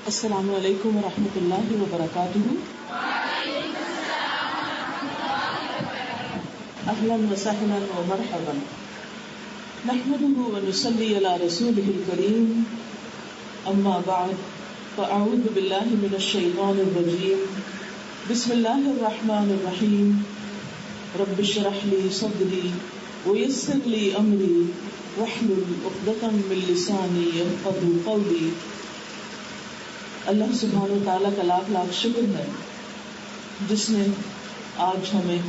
السلام علیکم ورحمۃ اللہ وبرکاتہ. اہلا وسہلا ومرحبا. نحمده ونصلي على رسوله الكريم. اما بعد فاعوذ باللہ من الشیطان الرجیم. بسم اللہ الرحمن الرحیم. رب اشرح لي صدری ويسر لي امری واحلل عقدۃ من لسانی يفقهوا قولی. اللہ سبحانہ و تعالیٰ کا لاکھ لاکھ شکر ہے جس نے آج ہمیں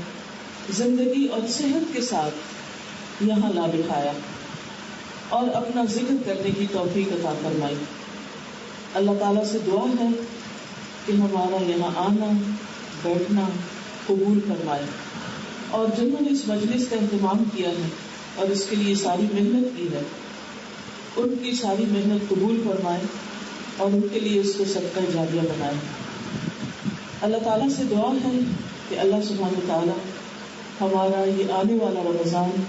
زندگی اور صحت کے ساتھ یہاں لا بٹھایا اور اپنا ذکر کرنے کی توفیق عطا فرمائی. اللہ تعالیٰ سے دعا ہے کہ ہمارا یہاں آنا بیٹھنا قبول فرمائے، اور جنہوں نے اس مجلس کا اہتمام کیا ہے اور اس کے لیے ساری محنت کی ہے ان کی ساری محنت قبول فرمائے اور ان کے لیے اس کو صدقہ جاریہ بنائے. اللہ تعالیٰ سے دعا ہے کہ اللہ سبحانہ تعالیٰ ہمارا یہ آنے والا رمضان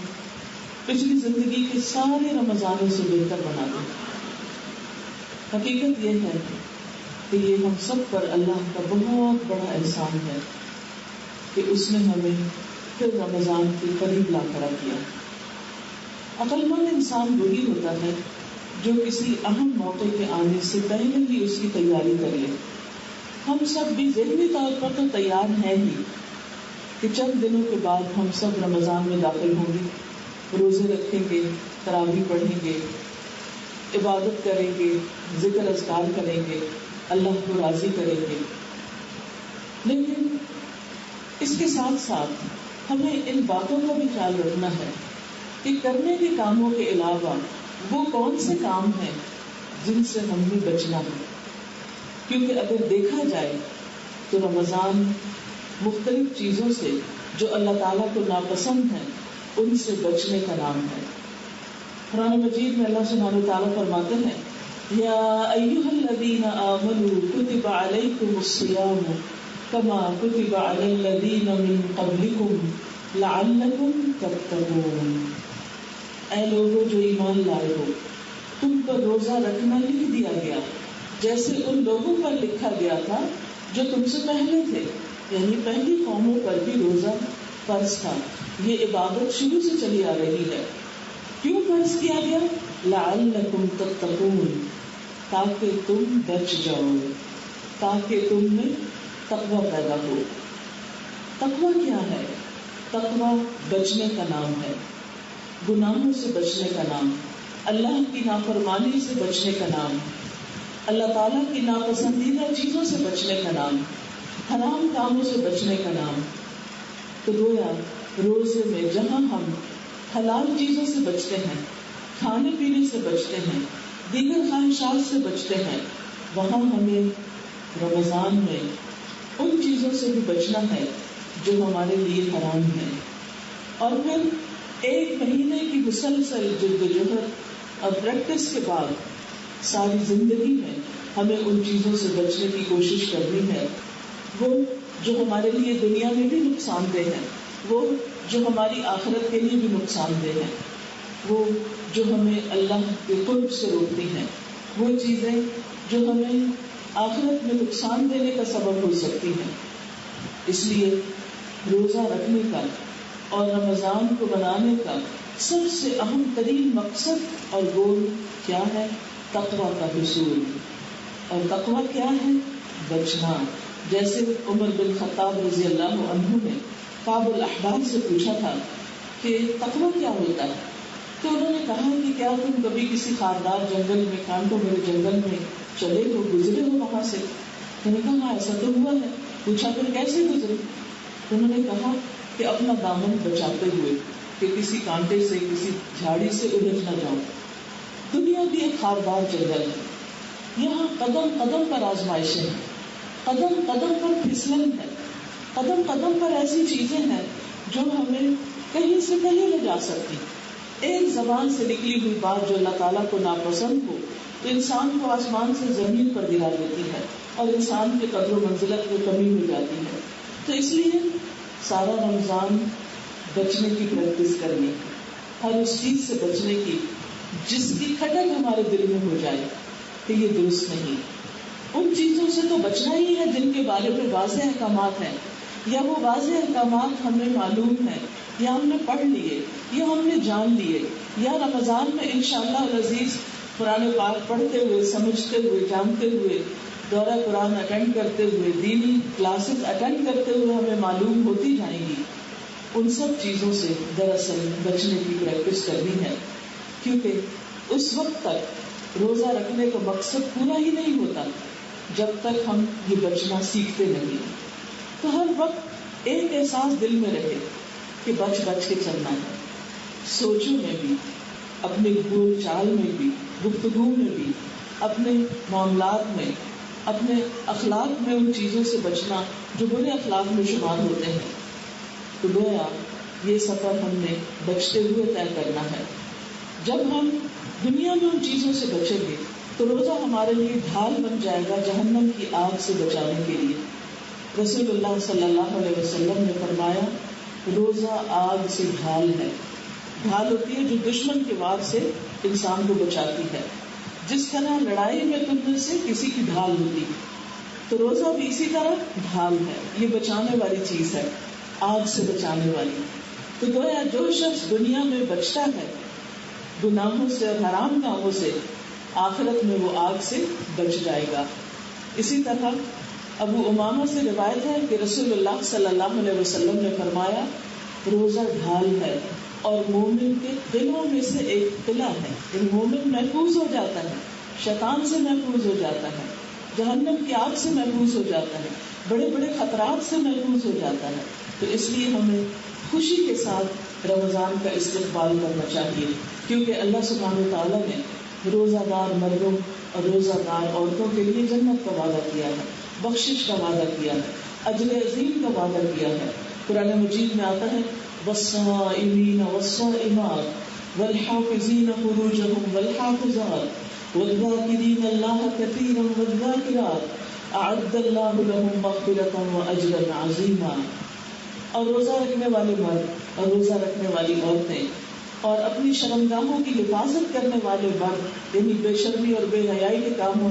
پچھلی زندگی کے سارے رمضانوں سے بہتر بنا دے. حقیقت یہ ہے کہ یہ ہم سب پر اللہ کا بہت بڑا احسان ہے کہ اس نے ہمیں پھر رمضان کے قریب لا کھڑا کیا. عقل مند انسان وہی ہوتا ہے جو کسی اہم موقع کے آنے سے پہلے ہی اس کی تیاری کر لے. ہم سب بھی ذہنی طور پر تو تیار ہیں ہی کہ چند دنوں کے بعد ہم سب رمضان میں داخل ہوں گے، روزے رکھیں گے، تراویح پڑھیں گے، عبادت کریں گے، ذکر اذکار کریں گے، اللہ کو راضی کریں گے. لیکن اس کے ساتھ ساتھ ہمیں ان باتوں کا بھی خیال رکھنا ہے کہ کرنے کے کاموں کے علاوہ وہ کون سے کام ہیں جن سے ہم نے بچنا ہے. کیونکہ اگر دیکھا جائے تو رمضان مختلف چیزوں سے جو اللہ تعالیٰ کو ناپسند ہیں ان سے بچنے کا نام ہے. قرآن مجید میں اللہ سبحانہ وتعالیٰ فرماتے ہیں یا ایھا الذین آمنوا کتب علیکم الصیام کما کتب علی الذین من قبلکم لعلکم تتقون. اے لوگوں جو ایمان لائے ہو، تم پر روزہ رکھنا لکھ دیا گیا جیسے ان لوگوں پر لکھا گیا تھا جو تم سے پہلے تھے، یعنی پہلی قوموں پر بھی روزہ فرض تھا. یہ عبادت شروع سے چلی آ رہی ہے. کیوں فرض کیا گیا؟ لعلکم تتقون، تاکہ تم بچ جاؤ، تاکہ تم میں تقوی پیدا ہو. تقوی کیا ہے؟ تقوی بچنے کا نام ہے، گناہوں سے بچنے کا نام، اللہ کی نافرمانی سے بچنے کا نام، اللہ تعالیٰ کی ناپسندیدہ چیزوں سے بچنے کا نام، حرام کاموں سے بچنے کا نام. تو گویا روزے میں جہاں ہم حلال چیزوں سے بچتے ہیں، کھانے پینے سے بچتے ہیں، دیگر خواہشات سے بچتے ہیں، وہاں ہمیں رمضان میں ان چیزوں سے بھی بچنا ہے جو ہمارے لیے حرام ہیں. اور پھر ایک مہینے کی مسلسل جدوجہد اور پریکٹس کے بعد ساری زندگی میں ہمیں ان چیزوں سے بچنے کی کوشش کرنی ہے، وہ جو ہمارے لیے دنیا میں بھی نقصان دہ ہیں، وہ جو ہماری آخرت کے لیے بھی نقصان دہ ہیں، وہ جو ہمیں اللہ کے قرب سے روکتی ہیں، وہ چیزیں جو ہمیں آخرت میں نقصان دینے کا سبب ہو سکتی ہیں. اس لیے روزہ رکھنے کا اور رمضان کو بنانے کا سب سے اہم ترین مقصد اور گول کیا ہے؟ تقویٰ کا حصول. اور تقویٰ کیا ہے؟ بچنا. جیسے عمر بن خطاب رضی اللہ عنہ نے کعب الاحبار سے پوچھا تھا کہ تقویٰ کیا ہوتا ہے، تو انہوں نے کہا کہ کیا تم کبھی کسی خاردار جنگل میں، کانٹوں بھرے جنگل میں چلے ہو، گزرے ہو وہاں سے؟ انہوں نے کہا ایسا تو ہوا ہے. پوچھا پھر کیسے گزرے؟ انہوں نے کہا کہ اپنا دامن بچاتے ہوئے کہ کسی کانٹے سے، کسی جھاڑی سے الجھ نہ جاؤں. دنیا بھی ایک خاردار جنگل ہے، یہاں قدم قدم پر آزمائشیں ہیں، قدم قدم پر پھسلن ہے، قدم قدم پر ایسی چیزیں ہیں جو ہمیں کہیں سے کہیں لے جا سکتی. ایک زبان سے نکلی ہوئی بات جو اللہ تعالیٰ کو ناپسند ہو تو انسان کو آسمان سے زمین پر گرا دیتی ہے اور انسان کے قدر و منزلت میں کمی ہو جاتی ہے. تو اس لیے سارا رمضان بچنے کی پریکٹس کرنی، ہر اس چیز سے بچنے کی جس کی کھٹک ہمارے دل میں ہو جائے کہ یہ درست نہیں، ان چیزوں سے تو بچنا ہی ہے جن کے بارے میں واضح احکامات ہیں، یا وہ واضح احکامات ہمیں معلوم ہے، یا ہم نے پڑھ لیے، یا ہم نے جان لیے، یا رمضان میں انشاءاللہ العزیز قرآن پاک پڑھتے ہوئے، سمجھتے ہوئے، جانتے ہوئے، دورہ قرآن اٹینڈ کرتے ہوئے، دینی کلاسز اٹینڈ کرتے ہوئے ہمیں معلوم ہوتی جائیں گی. ان سب چیزوں سے دراصل بچنے کی پریکٹس کرنی ہے، کیونکہ اس وقت تک روزہ رکھنے کا مقصد پورا ہی نہیں ہوتا جب تک ہم یہ بچنا سیکھتے نہیں. تو ہر وقت ایک احساس دل میں رہے کہ بچ بچ کے چلنا ہے، سوچوں میں بھی، اپنے بول چال میں بھی، گفتگو میں بھی، اپنے معاملات میں، اپنے اخلاق میں ان چیزوں سے بچنا جو برے اخلاق میں شمار ہوتے ہیں. تو گویا یہ سفر ہم نے بچتے ہوئے طے کرنا ہے. جب ہم دنیا میں ان چیزوں سے بچیں گے تو روزہ ہمارے لیے ڈھال بن جائے گا جہنم کی آگ سے بچانے کے لیے. رسول اللہ صلی اللہ علیہ وسلم نے فرمایا روزہ آگ سے ڈھال ہے. ڈھال ہوتی ہے جو دشمن کے وار سے انسان کو بچاتی ہے. جس طرح لڑائی میں تم میں سے کسی کی ڈھال ہوتی تو روزہ بھی اسی طرح ڈھال ہے، یہ بچانے والی چیز ہے، آگ سے بچانے والی. تو گویا جو شخص دنیا میں بچتا ہے گناہوں سے اور حرام کاموں سے، آخرت میں وہ آگ سے بچ جائے گا. اسی طرح ابو امامہ سے روایت ہے کہ رسول اللہ صلی اللہ علیہ وسلم نے فرمایا روزہ ڈھال ہے اور مومن کے دلوں میں سے ایک قلعہ ہے. یعنی مومن محفوظ ہو جاتا ہے، شیطان سے محفوظ ہو جاتا ہے، جہنم کی آگ سے محفوظ ہو جاتا ہے، بڑے بڑے خطرات سے محفوظ ہو جاتا ہے. تو اس لیے ہمیں خوشی کے ساتھ رمضان کا استقبال کرنا چاہیے، کیونکہ اللہ سبحانہ وتعالیٰ نے روزہ دار مردوں اور روزہ دار عورتوں کے لیے جنت کا وعدہ کیا ہے، بخشش کا وعدہ کیا ہے، اجر عظیم کا وعدہ کیا ہے. قرآن مجید میں آتا ہے والصائمین والصائمات والحافظین فروجهم والحافظات والذاکرین اللہ کثیرا والذاکرات اعد اللہ لهم مغفرۃ واجرا عظیما. اور روزہ رکھنے والے مرد اور روزہ رکھنے والی عورتیں اور اپنی شرمگاہوں کی حفاظت کرنے والے مرد، یعنی بے شرمی اور بے حیائی کے کاموں،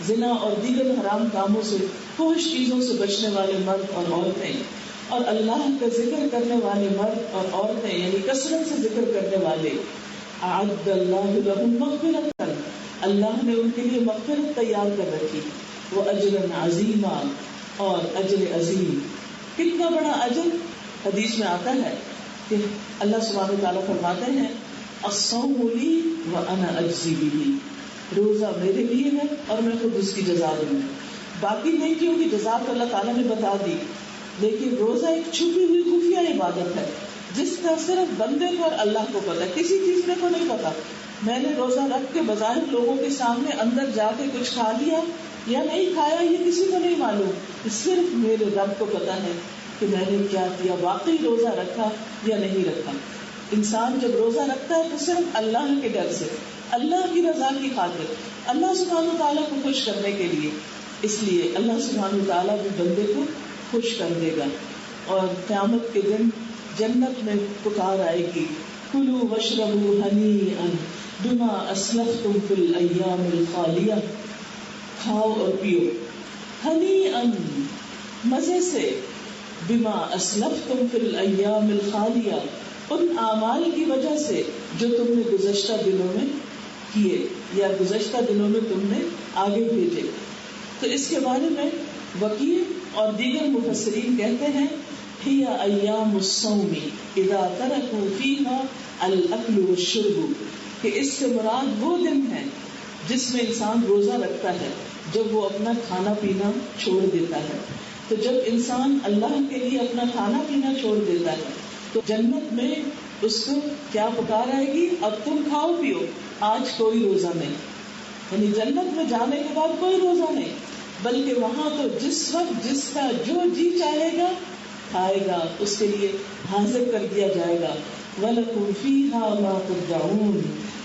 زنا اور دیگر حرام کاموں سے، فحش چیزوں سے بچنے والے مرد اور عورتیں، اور اللہ کا ذکر کرنے والے مرد اور عورتیں، یعنی کثرت سے ذکر کرنے والے، اعد اللہ لهم مغفرۃ، اللہ نے ان کے لیے مغفرت تیار کر رکھی، وہ اجرا عظیما، اور اجر عظیم. کتنا بڑا اجر؟ حدیث میں آتا ہے کہ اللہ سبحانہ وتعالیٰ فرماتے ہیں الصوم لی وانا اجزی بہ، روزہ میرے لیے ہے اور میں خود اس کی جزا دوں. باقی نیکیوں کی جزا تو اللہ تعالیٰ نے بتا دی، لیکن روزہ ایک چھپی ہوئی خفیہ عبادت ہے جس کا صرف بندے کو اور اللہ کو پتا ہے، کسی چیز کو نہیں پتا. میں نے روزہ رکھ کے بظاہر لوگوں کے سامنے اندر جا کے کچھ کھا لیا یا نہیں کھایا یہ کسی کو نہیں معلوم، صرف میرے رب کو پتا ہے کہ میں نے کیا کیا، واقعی روزہ رکھا یا نہیں رکھا. انسان جب روزہ رکھتا ہے تو صرف اللہ کے ڈر سے، اللہ کی رضا کی خاطر، اللہ سبحانہ تعالیٰ کو خوش کرنے کے لیے. اس لیے اللہ سبحانہ تعالیٰ بھی بندے کو خوش کر دے گا اور قیامت کے دن جنت میں پکار آئے گی کلوا واشربوا ہنیئا بما اسلفتم فی الایام الخالیہ، کھاؤ اور پیو ہنیئا مزے سے، بما اسلفتم فی الایام الخالیہ ان اعمال کی وجہ سے جو تم نے گزشتہ دنوں میں کیے یا گزشتہ دنوں میں تم نے آگے بھیجے. تو اس کے بارے میں وکیع اور دیگر مفسرین کہتے ہیں ہی ایام الصوم اذا ترکوا فیہا الاکل والشرب، کہ اس سے مراد وہ دن ہے جس میں انسان روزہ رکھتا ہے جب وہ اپنا کھانا پینا چھوڑ دیتا ہے. تو جب انسان اللہ کے لیے اپنا کھانا پینا چھوڑ دیتا ہے تو جنت میں اس کو کیا پکار آئے گی، اب تم کھاؤ پیو، آج کوئی روزہ نہیں. یعنی جنت میں جانے کے بعد کوئی روزہ نہیں، بلکہ وہاں تو جس وقت جس کا جو جی چاہے گا کھائے گا، اس کے لیے حاضر کر دیا جائے گا. وَلَكُمْ فِيهَا مَا تَدَّعُونَ،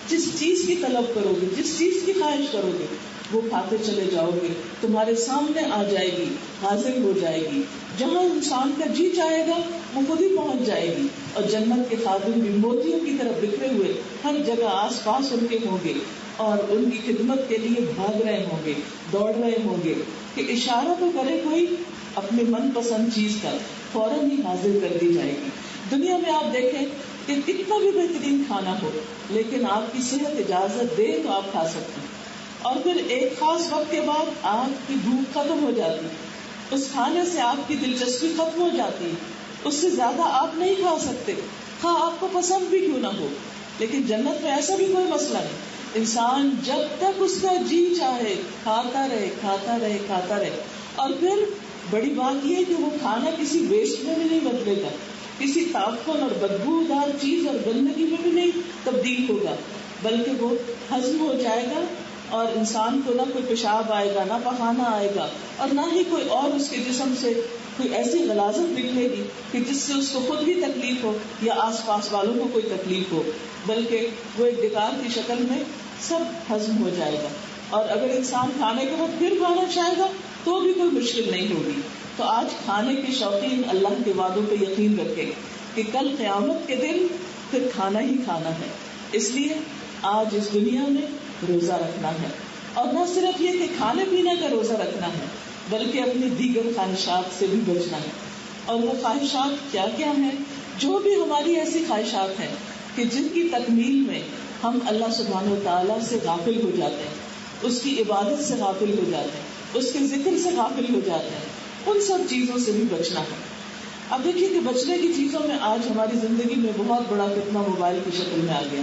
جس چیز کی طلب کرو گے، جس چیز کی خواہش کرو گے وہ کھاتے چلے جاؤ گے، تمہارے سامنے آ جائے گی، حاضر ہو جائے گی. جہاں انسان کا جی چاہے گا وہ خود ہی پہنچ جائے گی. اور جنت کے خادم بھی موتیوں کی طرف بکھرے ہوئے ہر جگہ آس پاس ان کے ہوں گے. اور ان کی خدمت کے لیے بھاگ رہے ہوں گے, دوڑ رہے ہوں گے کہ اشارہ تو کرے کوئی اپنے من پسند چیز کا, فوراً ہی حاضر کر دی جائے گی. دنیا میں آپ دیکھیں کہ کتنا بھی بہترین کھانا ہو, لیکن آپ کی صحت اجازت دے تو آپ کھا سکتے ہیں, اور پھر ایک خاص وقت کے بعد آپ کی بھوک ختم ہو جاتی, اس کھانے سے آپ کی دلچسپی ختم ہو جاتی, اس سے زیادہ آپ نہیں کھا سکتے, ہاں آپ کو پسند بھی کیوں نہ ہو. لیکن جنت میں ایسا بھی کوئی مسئلہ نہیں, انسان جب تک اس کا جی چاہے کھاتا رہے کھاتا رہے کھاتا رہے. اور پھر بڑی بات یہ کہ وہ کھانا کسی ویسٹ میں بھی نہیں بدلے گا, کسی تعفن اور بدبودار چیز اور گندگی میں بھی نہیں تبدیل ہوگا, بلکہ وہ ہضم ہو جائے گا اور انسان کو نہ کوئی پیشاب آئے گا, نہ پخانہ آئے گا, اور نہ ہی کوئی اور اس کے جسم سے کوئی ایسی غلاظت نکلے گی کہ جس سے اس کو خود بھی تکلیف ہو یا آس پاس والوں کو کوئی تکلیف ہو, بلکہ وہ ایک ڈکار کی شکل میں سب ہضم ہو جائے گا. اور اگر انسان کھانے کے بعد پھر کھانا چاہے گا تو بھی کوئی مشکل نہیں ہوگی. تو آج کھانے کے شوقین اللہ کے وعدوں پہ یقین رکھیں کہ کل قیامت کے دن پھر کھانا ہی کھانا ہے. اس لیے آج اس دنیا میں روزہ رکھنا ہے, اور نہ صرف یہ کہ کھانے پینے کا روزہ رکھنا ہے, بلکہ اپنی دیگر خواہشات سے بھی بچنا ہے. اور وہ خواہشات کیا کیا ہیں؟ جو بھی ہماری ایسی خواہشات ہیں کہ جن کی تکمیل میں ہم اللہ سبحانہ و تعالیٰ سے غافل ہو جاتے ہیں, اس کی عبادت سے غافل ہو جاتے ہیں, اس کے ذکر سے غافل ہو جاتے ہیں, ان سب چیزوں سے بھی بچنا ہے. اب دیکھیے کہ بچنے کی چیزوں میں آج ہماری زندگی میں بہت بڑا فتنہ موبائل کی شکل میں آ گیا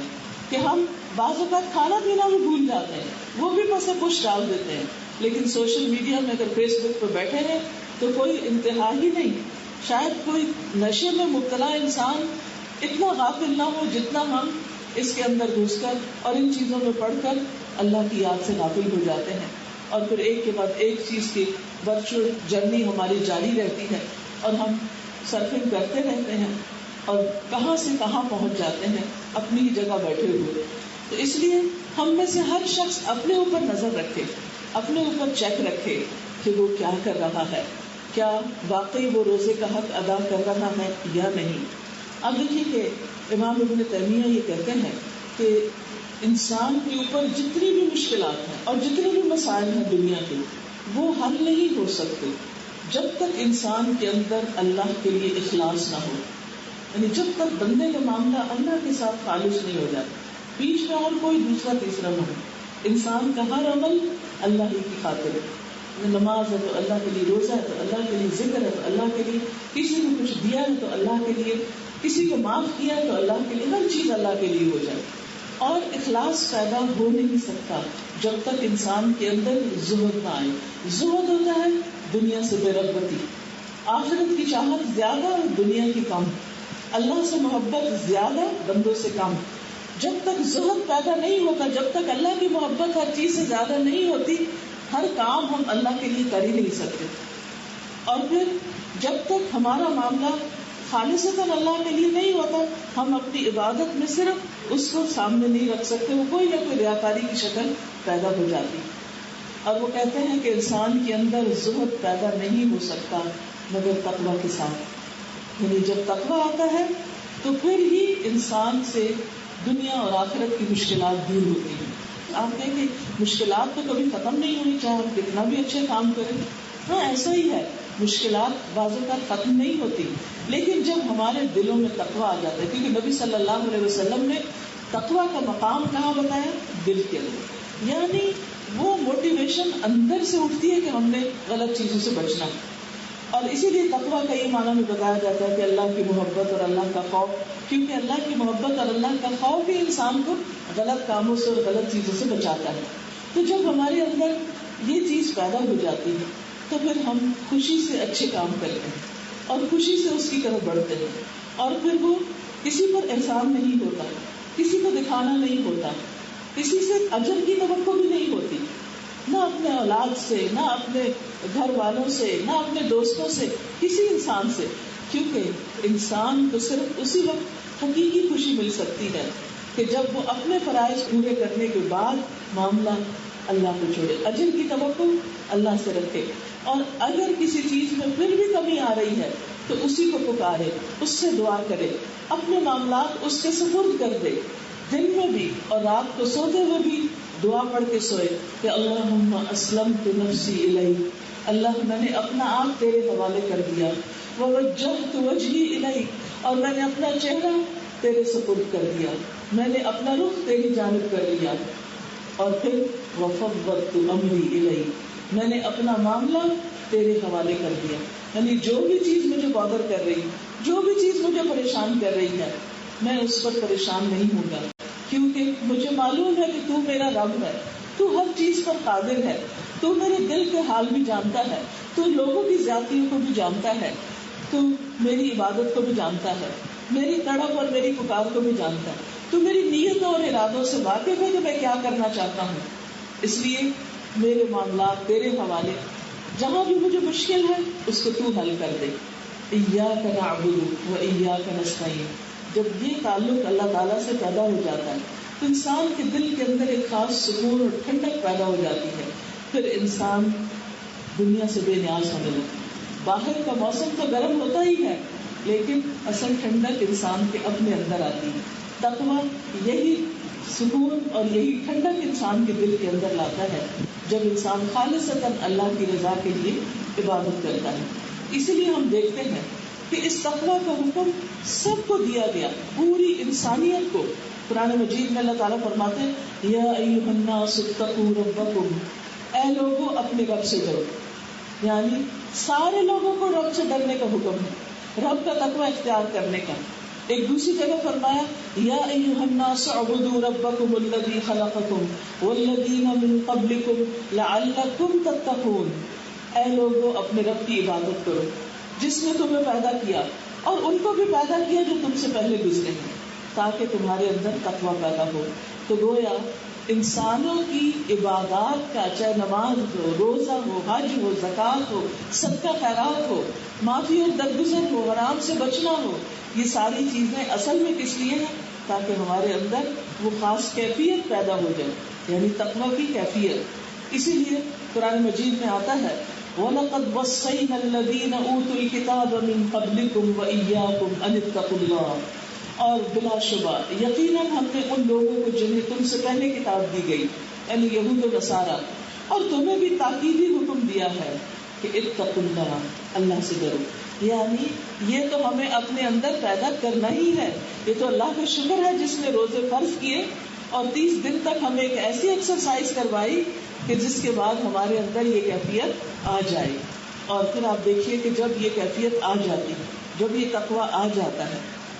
کہ ہم بعض اوقات کھانا پینا بھی بھول جاتے ہیں, وہ بھی پس پش ڈال دیتے ہیں, لیکن سوشل میڈیا میں اگر فیس بک پہ بیٹھے ہیں تو کوئی انتہا ہی نہیں. شاید کوئی نشے میں مبتلا انسان اتنا غافل نہ ہو جتنا ہم اس کے اندر گھس کر اور ان چیزوں میں پڑھ کر اللہ کی یاد سے غافل ہو جاتے ہیں, اور پھر ایک کے بعد ایک چیز کی ورچوئل جرنی ہماری جاری رہتی ہے, اور ہم سرفنگ کرتے رہتے ہیں اور کہاں سے کہاں پہنچ جاتے ہیں اپنی ہی جگہ بیٹھے ہوئے. تو اس لیے ہم میں سے ہر شخص اپنے اوپر نظر رکھے, اپنے اوپر چیک رکھے کہ وہ کیا کر رہا ہے, کیا واقعی وہ روزے کا حق ادا کر رہا ہے یا نہیں. اب دیکھیے کہ امام ابن تیمیہ یہ کہتے ہیں کہ انسان کے اوپر جتنی بھی مشکلات ہیں اور جتنے بھی مسائل ہیں دنیا کے, وہ حل نہیں ہو سکتے جب تک انسان کے اندر اللہ کے لیے اخلاص نہ ہو. یعنی جب تک بندے کا معاملہ اللہ کے ساتھ خالص نہیں ہو جاتا, بیچ میں اور کوئی دوسرا تیسرا نہ ہو, انسان کا ہر عمل اللہ ہی کی خاطر ہے. نماز ہے تو اللہ کے لیے, روزہ ہے تو اللہ کے لیے, ذکر ہے تو اللہ کے لیے, کسی کو کچھ دیا ہے تو اللہ کے لیے, کسی کو معاف کیا ہے تو اللہ کے لیے, ہر چیز اللہ کے لیے ہو جائے. اور اخلاص پیدا ہو نہیں سکتا جب تک انسان کے اندر زہد نہ آئے. زہد ہوتا ہے دنیا سے بے رغبتی, آخرت کی چاہت زیادہ, دنیا کی کم, اللہ سے محبت زیادہ, بندوں سے کم. جب تک زہد پیدا نہیں ہوتا, جب تک اللہ کی محبت ہر چیز سے زیادہ نہیں ہوتی, ہر کام ہم اللہ کے لیے کر ہی نہیں سکتے. اور پھر جب تک ہمارا معاملہ خالصتاً اللہ کے لیے نہیں ہوتا, ہم اپنی عبادت میں صرف اس کو سامنے نہیں رکھ سکتے, وہ کوئی نہ کوئی ریاکاری کی شکل پیدا ہو جاتی. اور وہ کہتے ہیں کہ انسان کے اندر زہد پیدا نہیں ہو سکتا مگر تقویٰ کے ساتھ. یعنی جب تقویٰ آتا ہے تو پھر ہی انسان سے دنیا اور آخرت کی مشکلات دور ہوتی ہیں. آپ دیکھیں مشکلات تو کبھی ختم نہیں ہونی, چاہے ہم کتنا بھی اچھے کام کریں. ہاں ایسا ہی ہے, مشکلات بعض اوقات ختم نہیں ہوتی, لیکن جب ہمارے دلوں میں تقویٰ آ جاتا ہے, کیونکہ نبی صلی اللہ علیہ وسلم نے تقویٰ کا مقام کہاں بتایا؟ دل کے اندر. یعنی وہ موٹیویشن اندر سے اٹھتی ہے کہ ہم نے غلط چیزوں سے بچنا ہے. اور اسی لیے تقویٰ کا یہ معنی بھی بتایا جاتا ہے کہ اللہ کی محبت اور اللہ کا خوف, کیونکہ اللہ کی محبت اور اللہ کا خوف ہی انسان کو غلط کاموں سے اور غلط چیزوں سے بچاتا ہے. تو جب ہمارے اندر یہ چیز پیدا ہو جاتی ہے تو پھر ہم خوشی سے اچھے کام کرتے ہیں اور خوشی سے اس کی طرف بڑھتے ہیں, اور پھر وہ کسی پر احسان نہیں ہوتا, کسی کو دکھانا نہیں ہوتا, کسی سے اجر کی توقع بھی نہیں ہوتی, نہ اپنے اولاد سے, نہ اپنے گھر والوں سے, نہ اپنے دوستوں سے, کسی انسان سے. کیونکہ انسان کو صرف اسی وقت حقیقی خوشی مل سکتی ہے کہ جب وہ اپنے فرائض پورے کرنے کے بعد معاملہ اللہ کو چھوڑے, اجر کی توقع اللہ سے رکھے, اور اگر کسی چیز میں پھر بھی کمی آ رہی ہے تو اسی کو پکارے, اس سے دعا کرے, اپنے معاملات اس کے سپرد کر دے, دن میں بھی اور رات کو سوتے ہوئے بھی دعا پڑھ کے سوئے کہ اللہم اسلمت نفسی الیک، اللہ میں نے اپنا آپ تیرے حوالے کر دیا، ووجہت وجہی الیک، اور میں نے اپنا چہرہ تیرے سپرد کر دیا، میں نے اپنا رخ تیری جانب کر لیا، اور پھر وفوضت امری الیک، میں نے اپنا معاملہ تیرے حوالے کر دیا. یعنی جو بھی چیز مجھے بادر کر رہی، جو بھی چیز مجھے پریشان کر رہی ہے، میں اس پر پریشان نہیں ہوں گا، کیونکہ مجھے معلوم ہے کہ تو میرا رب ہے، تو ہر چیز پر قادر ہے، تو میرے دل کے حال بھی جانتا ہے، تو لوگوں کی زیادتیوں کو بھی جانتا ہے، تو میری عبادت کو بھی جانتا ہے، میری تڑپ اور میری پکار کو بھی جانتا ہے، تو میری نیتوں اور ارادوں سے واقف ہے کہ میں کیا کرنا چاہتا ہوں. اس لیے میرے معاملات تیرے حوالے، جہاں بھی مجھے مشکل ہے اس کو تو حل کر دے. ایاک نعبد و ایاک نستعین، جب یہ تعلق اللہ تعالیٰ سے پیدا ہو جاتا ہے تو انسان کے دل کے اندر ایک خاص سکون اور ٹھنڈک پیدا ہو جاتی ہے. پھر انسان دنیا سے بے نیاز ہونے لگتا ہے. باہر کا موسم تو گرم ہوتا ہی ہے، لیکن اصل ٹھنڈک انسان کے اپنے اندر آتی ہے. تقویٰ یہی سکون اور یہی ٹھنڈک انسان کے دل کے اندر لاتا ہے جب انسان خالصتاً اللہ کی رضا کے لیے عبادت کرتا ہے. اسی لیے ہم دیکھتے ہیں کہ اس تقویٰ کا حکم سب کو دیا گیا، پوری انسانیت کو. قرآن مجید میں اللہ تعالیٰ فرماتے ہیں یا ایھا الناس اتقوا ربکم، اے لوگوں اپنے رب سے ڈرو. یعنی سارے لوگوں کو رب سے ڈرنے کا حکم ہے، رب کا تقویٰ اختیار کرنے کا. ایک دوسری جگہ فرمایا یا ایھا الناس اعبدوا ربکم الذی خلقکم والذین من قبلکم لعلکم تتقون، اے لوگوں اپنے رب کی عبادت کرو جس نے تمہیں پیدا کیا اور ان کو بھی پیدا کیا جو تم سے پہلے گزرے ہیں، تاکہ تمہارے اندر تقویٰ پیدا ہو. تو گویا انسانوں کی عبادات کا، چاہے نماز ہو، روزہ ہو، حج ہو، زکوٰۃ ہو، صدقہ خیرات ہو، معافی اور درگزر ہو، حرام سے بچنا ہو، یہ ساری چیزیں اصل میں کس لیے ہیں؟ تاکہ ہمارے اندر وہ خاص کیفیت پیدا ہو جائے، یعنی تقویٰ کی کیفیت. اسی لیے قرآن مجید میں آتا ہے وَلَقَدْ وَصَّيْنَا الَّذِينَ أُوتُوا الْكِتَابَ مِنْ قَبْلِكُمْ وَإِيَّاكُمْ أَنِ اتَّقُوا اللَّهَ، اور بلا شبہ یقیناً ہم نے ان لوگوں کو جنہیں تم سے پہلے کتاب دی گئی، یعنی یہود و نصارہ، اور تمہیں بھی تاکیدی حکم دیا ہے کہ اتقوا اللہ، اللہ سے ڈرو. یعنی یہ تو ہمیں اپنے اندر پیدا کرنا ہی ہے. یہ تو اللہ کا شکر ہے جس نے روزے فرض کیے اور 30 دن تک ہمیں ایک ایسی ایکسرسائز کروائی کہ جس کے بعد ہمارے اندر یہ کیفیت آ جائے. اور پھر آپ دیکھیے کہ جب یہ کیفیت آ جاتی ہے، جب یہ تقویٰ آ جاتا ہے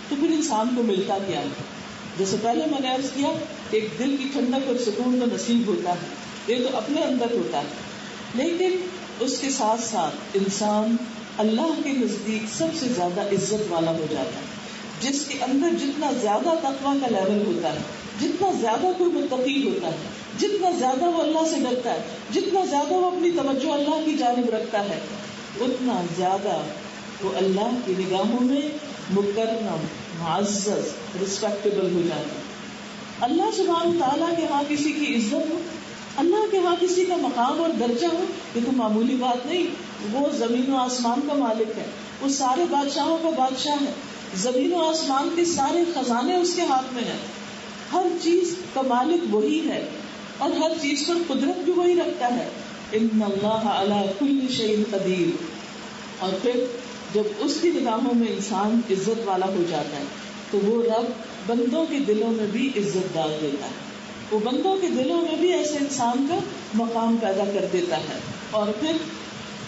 تو پھر انسان کو ملتا کیا ہے؟ جیسے پہلے میں نے عرض کیا کہ ایک دل کی ٹھنڈک اور سکون تو نصیب ہوتا ہے، یہ تو اپنے اندر ہوتا ہے، لیکن اس کے ساتھ ساتھ انسان اللہ کے نزدیک سب سے زیادہ عزت والا ہو جاتا ہے. جس کے اندر جتنا زیادہ تقویٰ کا لیول ہوتا ہے، جتنا زیادہ کوئی متقی ہوتا ہے، جتنا زیادہ وہ اللہ سے ڈرتا ہے، جتنا زیادہ وہ اپنی توجہ اللہ کی جانب رکھتا ہے، اتنا زیادہ وہ اللہ کی نگاہوں میں مکرم، معزز، رسپیکٹیبل ہو جاتا ہے. اللہ سبحانہ تعالیٰ کے ہاں کسی کی عزت ہو، اللہ کے ہاں کسی کا مقام اور درجہ ہو، یہ تو معمولی بات نہیں. وہ زمین و آسمان کا مالک ہے، وہ سارے بادشاہوں کا بادشاہ ہے، زمین و آسمان کے سارے خزانے اس کے ہاتھ میں ہیں، ہر چیز کا مالک وہی ہے اور ہر چیز پر قدرت بھی وہی رکھتا ہے. ان اللہ علی کل شیء قدیر. اور پھر جب اس کی نگاہوں میں انسان عزت والا ہو جاتا ہے تو وہ رب بندوں کے دلوں میں بھی عزت ڈال دیتا ہے، وہ بندوں کے دلوں میں بھی ایسے انسان کا مقام پیدا کر دیتا ہے. اور پھر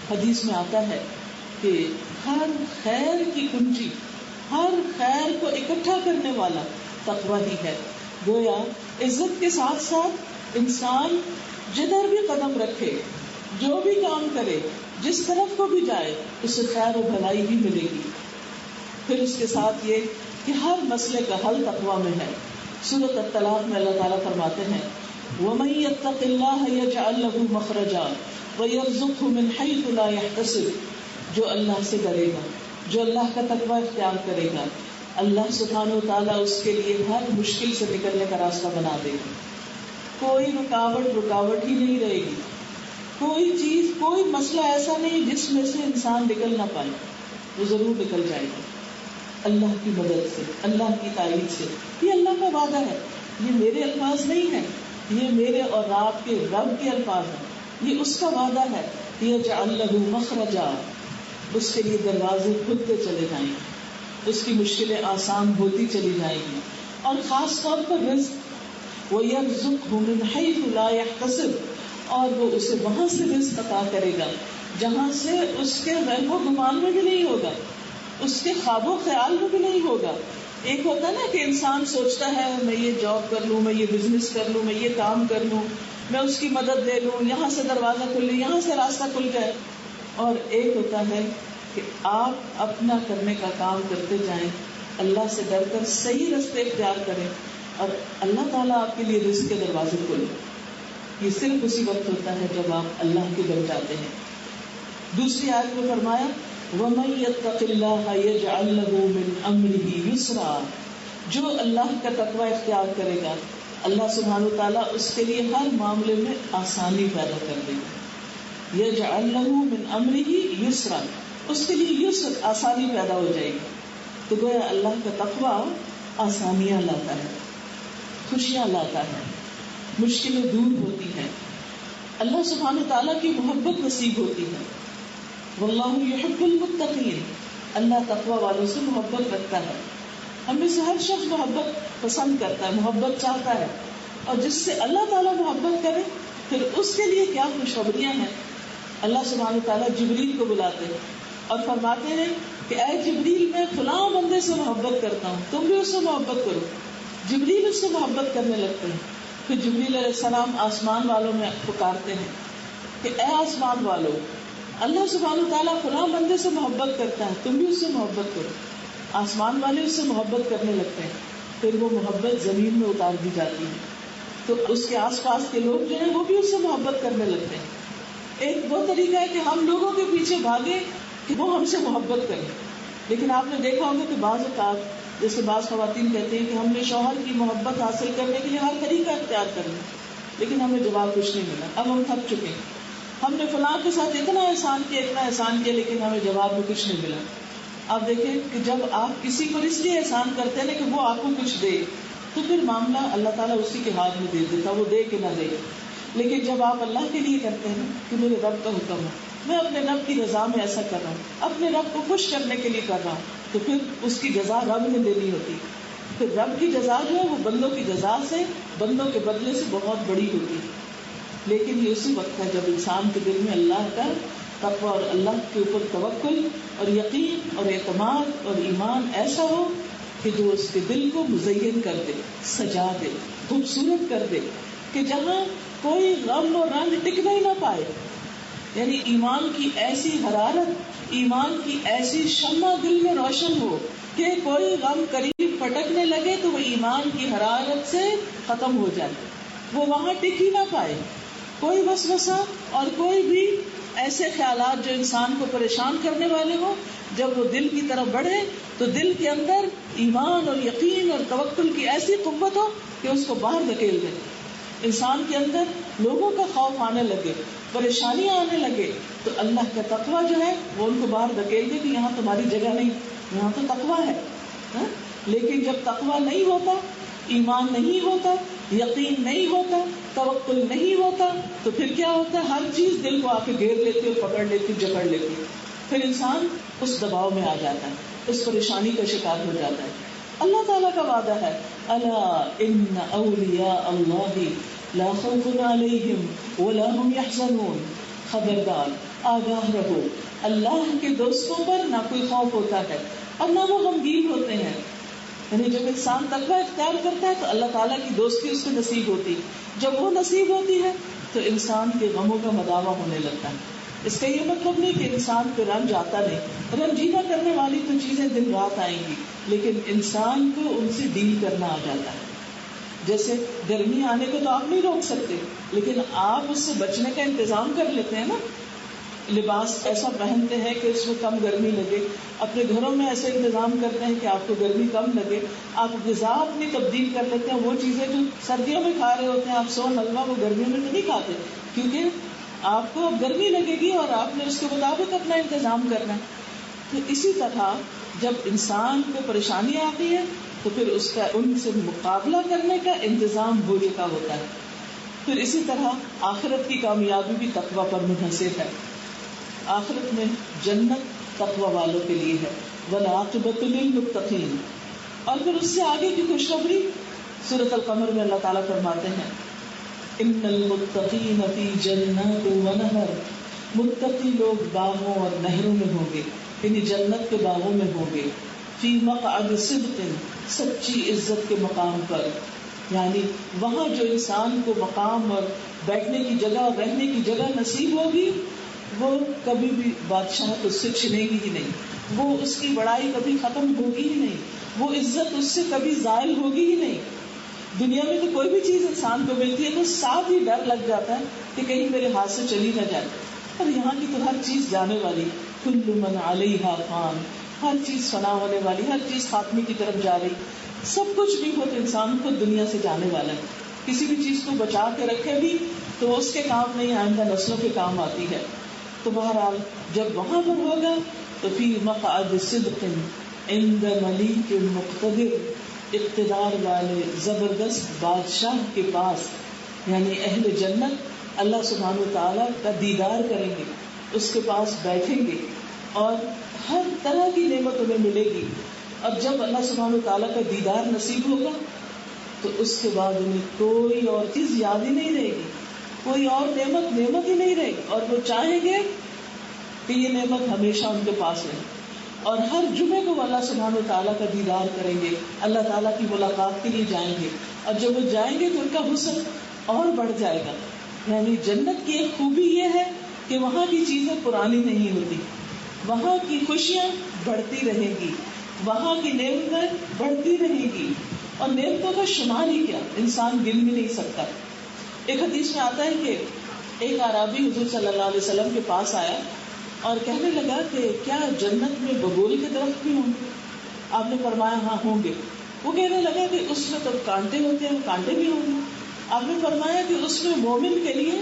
حدیث میں آتا ہے کہ ہر خیر کی کنجی، ہر خیر کو اکٹھا کرنے والا تقویٰ ہی ہے. گویا عزت کے ساتھ ساتھ انسان جدھر بھی قدم رکھے، جو بھی کام کرے، جس طرف کو بھی جائے، اسے خیر و بھلائی ہی ملے گی. پھر اس کے ساتھ یہ کہ ہر مسئلے کا حل تقویٰ میں ہے. سورۃ الطلاق میں اللہ تعالیٰ فرماتے ہیں وَمَن يَتَّقِ اللَّهَ يَجْعَل لَّهُ مَخْرَجًا وَيَرْزُقْهُ مِنْ حَيْثُ لَا يَحْتَسِبُ. جو اللہ سے ڈرے گا، جو اللہ کا تقویٰ اختیار کرے گا، اللہ سبحانہ و تعالیٰ اس کے لیے ہر مشکل سے نکلنے کا راستہ بنا دے گا. کوئی رکاوٹ ہی نہیں رہے گی. کوئی چیز، کوئی مسئلہ ایسا نہیں جس میں سے انسان نکل نہ پائے، وہ ضرور نکل جائے گا اللہ کی مدد سے، اللہ کی تائید سے. یہ اللہ کا وعدہ ہے، یہ میرے الفاظ نہیں ہیں، یہ میرے اور آپ کے رب کے الفاظ ہیں. یہ اس کا وعدہ ہے. یجعل لہ مخرجا، اس کے لیے دروازے کھلتے چلے جائیں گے، اس کی مشکلیں آسان ہوتی چلی جائیں گی. اور خاص طور پر رزق، وَيَرْزُقْهُ مِنْ حَيْثُ لَا يَحْتَسِبُ، اور وہ اسے وہاں سے رزق عطا کرے گا جہاں سے اس کے وہم و گمان میں بھی نہیں ہوگا، اس کے خواب و خیال میں بھی نہیں ہوگا. ایک ہوتا ہے نا کہ انسان سوچتا ہے میں یہ جاب کر لوں، میں یہ بزنس کر لوں، میں یہ کام کر لوں، میں اس کی مدد لے لوں، یہاں سے دروازہ کھل لے، یہاں سے راستہ کھل جائے. اور ایک ہوتا ہے کہ آپ اپنا کرنے کا کام کرتے جائیں، اللہ سے ڈر کر صحیح راستے اختیار کریں اور اللہ تعالیٰ آپ کے لیے رزق کے دروازے کھولے. یہ صرف اسی وقت ہوتا ہے جب آپ اللہ کے ڈر جاتے ہیں. دوسری آیت میں فرمایا وَمَن يَتَّقِ اللَّهَ يَجْعَل لَّهُ مِنْ أَمْرِهِ يُسْرًا، جو اللہ کا تقوی اختیار کرے گا اللہ سبحانہ وتعالیٰ اس کے لیے ہر معاملے میں آسانی پیدا کر دے گا. يَجْعَل لَّهُ مِنْ أَمْرِهِ يُسْرًا، اس کے لیے یسر آسانی پیدا ہو جائے گی. تو گویا اللہ کا تقوی آسانیاں لاتا ہے، خوشیاں لاتا ہے، مشکلیں دور ہوتی ہیں، اللہ سبحانہ وتعالیٰ کی محبت نصیب ہوتی ہے. واللہ یحب المتقین، اللہ تقوی والوں سے محبت رکھتا ہے. ہم میں سے ہر شخص محبت پسند کرتا ہے، محبت چاہتا ہے، اور جس سے اللہ تعالیٰ محبت کرے پھر اس کے لیے کیا خوشخبریاں ہیں. اللہ سبحانہ وتعالیٰ جبریل کو بلاتے ہیں اور فرماتے ہیں کہ اے جبریل میں فلاں بندے سے محبت کرتا ہوں، تم بھی اس سے محبت کرو. جبریل اس سے محبت کرنے لگتے ہیں. پھر جبریل علیہ السلام آسمان والوں میں پکارتے ہیں کہ اے آسمان والو، اللہ سبحانہ وتعالیٰ فلاں بندے سے محبت کرتا ہے، تم بھی اس سے محبت کرو. آسمان والے اس سے محبت کرنے لگتے ہیں. پھر وہ محبت زمین میں اتار دی جاتی ہے تو اس کے آس پاس کے لوگ جو ہیں وہ بھی اس سے محبت کرنے لگتے ہیں. ایک وہ طریقہ ہے کہ ہم لوگوں کے پیچھے بھاگے کہ وہ ہم سے محبت کریں. لیکن آپ نے دیکھا ہوگا کہ بعض اوقات جیسے بعض خواتین کہتے ہیں کہ ہم نے شوہر کی محبت حاصل کرنے کے لیے ہر طریقہ اختیار کر لیا لیکن ہمیں جواب کچھ نہیں ملا، اب ہم تھک چکے ہیں. ہم نے فلاں کے ساتھ اتنا احسان کیا لیکن ہمیں جواب میں کچھ نہیں ملا. آپ دیکھیں کہ جب آپ کسی کو اس لیے احسان کرتے ہیں نا کہ وہ آپ کو کچھ دے تو پھر معاملہ اللہ تعالیٰ اسی کے ہاتھ میں دے دیتا، وہ دے کہ نہ دے. لیکن جب آپ اللہ کے لیے کرتے ہیں کہ میرے رب کا حکم ہے، میں اپنے رب کی رضا میں ایسا کر رہا ہوں، اپنے رب کو خوش کرنے کے لیے کر رہا ہوں، تو پھر اس کی جزا رب نے دینی ہوتی. پھر رب کی جزا جو ہے وہ بندوں کی جزا سے، بندوں کے بدلے سے بہت بڑی ہوتی ہے. لیکن یہ اسی وقت ہے جب انسان کے دل میں اللہ کا تقویٰ اور اللہ کے اوپر توکل اور یقین اور اعتماد اور ایمان ایسا ہو کہ جو اس کے دل کو مزین کر دے، سجا دے، خوبصورت کر دے کہ جہاں کوئی غم اور رنج ٹکنا ہی نہ پائے. یعنی ایمان کی ایسی حرارت، ایمان کی ایسی شمع دل میں روشن ہو کہ کوئی غم قریب پٹکنے لگے تو وہ ایمان کی حرارت سے ختم ہو جائے، وہ وہاں ٹک ہی نہ پائے. کوئی وسوسہ اور کوئی بھی ایسے خیالات جو انسان کو پریشان کرنے والے ہوں، جب وہ دل کی طرف بڑھے تو دل کے اندر ایمان اور یقین اور توکل کی ایسی قوت ہو کہ اس کو باہر دھکیل دے. انسان کے اندر لوگوں کا خوف آنے لگے، پریشانیاں آنے لگے تو اللہ کا تقویٰ جو ہے وہ ان کو باہر دھکیل دے کہ یہاں تمہاری جگہ نہیں، یہاں تو تقویٰ ہے. لیکن جب تقویٰ نہیں ہوتا، ایمان نہیں ہوتا، یقین نہیں ہوتا، توکل نہیں ہوتا تو پھر کیا ہوتا ہے؟ ہر چیز دل کو آ کے گھیر لیتی اور پکڑ لیتی، جکڑ لیتی. پھر انسان اس دباؤ میں آ جاتا ہے، اس پریشانی کا شکار ہو جاتا ہے. اللہ تعالیٰ کا وعدہ ہے الا ان اولیاء اللہ لا خوف علیہم ولا هم يحزنون، خبردار آگاہ رہو، اللہ کے دوستوں پر نہ کوئی خوف ہوتا ہے اور نہ وہ غمگین ہوتے ہیں. یعنی جب انسان تقویٰ اختیار کرتا ہے تو اللہ تعالیٰ کی دوستی اس کو نصیب ہوتی. جب وہ نصیب ہوتی ہے تو انسان کے غموں کا مداوع ہونے لگتا ہے. اس کا یہ مطلب نہیں کہ انسان پہ رنج آتا نہیں، رنجیدہ کرنے والی تو چیزیں دن رات آئیں گی لیکن انسان کو ان سے ڈیل کرنا آ جاتا ہے. جیسے گرمی آنے کو تو آپ نہیں روک سکتے لیکن آپ اس سے بچنے کا انتظام کر لیتے ہیں نا. لباس ایسا پہنتے ہیں کہ اس میں کم گرمی لگے، اپنے گھروں میں ایسے انتظام کرتے ہیں کہ آپ کو گرمی کم لگے. آپ غذا اپنی تبدیل کر لیتے ہیں، وہ چیزیں جو سردیوں میں کھا رہے ہوتے ہیں آپ سون حلوہ وہ گرمیوں میں تو نہیں کھاتے کیونکہ آپ کو اب گرمی لگے گی اور آپ نے اس کے مطابق اپنا انتظام کرنا ہے. تو اسی طرح جب انسان کو پریشانی آتی ہے تو پھر اس کا ان سے مقابلہ کرنے کا انتظام ہو چکا ہوتا ہے. پھر اسی طرح آخرت کی کامیابی بھی تقوی پر منحصر ہے. آخرت میں جنت تقوی والوں کے لیے ہے. والعاقبۃ للمتقین. اور پھر اس سے آگے کی خوشخبری سورۃ القمر میں اللہ تعالیٰ فرماتے ہیں ان المتقین فی جنات ونہر. متقی لوگ باغوں اور نہروں میں ہوں گے، یعنی جنت کے باغوں میں ہوں گے. فی مقعد صدق، سچی عزت کے مقام پر. یعنی وہاں جو انسان کو مقام اور بیٹھنے کی جگہ اور رہنے کی جگہ نصیب ہوگی وہ کبھی بھی بادشاہت اس سے چھنے گی ہی نہیں، وہ اس کی بڑائی کبھی ختم ہوگی ہی نہیں، وہ عزت اس سے کبھی زائل ہوگی ہی نہیں. دنیا میں تو کوئی بھی چیز انسان کو ملتی ہے تو ساتھ ہی ڈر لگ جاتا ہے کہ کہیں میرے ہاتھ سے چلی نہ جائے. اور یہاں کی تو ہر چیز جانے والی، کل من علیہا فان، ہر چیز فنا ہونے والی، ہر چیز خاتمے کی طرف جا رہی. سب کچھ بھی ہو تو انسان کو دنیا سے جانے والا ہے. کسی بھی چیز کو بچا کے رکھے بھی تو اس کے کام نہیں، آئندہ نسلوں کے کام آتی ہے. تو بہرحال جب وہاں پر ہوگا تو فی مقعد صدق عند ملیک مقتدر، اقتدار والے زبردست بادشاہ کے پاس، یعنی اہل جنت اللہ سبحانہ وتعالیٰ کا دیدار کریں گے، اس کے پاس بیٹھیں گے اور ہر طرح کی نعمت انہیں ملے گی. اور جب اللہ سبحانہ وتعالیٰ کا دیدار نصیب ہوگا تو اس کے بعد انہیں کوئی اور چیز یاد ہی نہیں رہے گی، کوئی اور نعمت ہی نہیں رہے گی. اور وہ چاہیں گے کہ یہ نعمت ہمیشہ ان کے پاس رہے. اور ہر جمعے کو اللہ سبحانہ وتعالیٰ کا دیدار کریں گے، اللہ تعالیٰ کی ملاقات کے لیے جائیں گے. اور جب وہ جائیں گے تو ان کا حسن اور بڑھ جائے گا. یعنی جنت کی ایک خوبی یہ ہے کہ وہاں کی چیزیں پرانی نہیں ہوتی، وہاں کی خوشیاں بڑھتی رہیں گی، وہاں کی نعمتیں بڑھتی رہیں گی. اور نعمتوں کا شمار ہی کیا، انسان گن بھی نہیں سکتا. ایک حدیث میں آتا ہے کہ ایک اعرابی حضور صلی اللہ علیہ وسلم کے پاس آیا اور کہنے لگا کہ کیا جنت میں ببول کے درخت بھی ہوں گے؟ آپ نے فرمایا ہاں ہوں گے. وہ کہنے لگا کہ اس میں تو کانٹے ہوتے ہیں، کانٹے بھی ہوں گے. آپ نے فرمایا کہ اس میں مومن کے لیے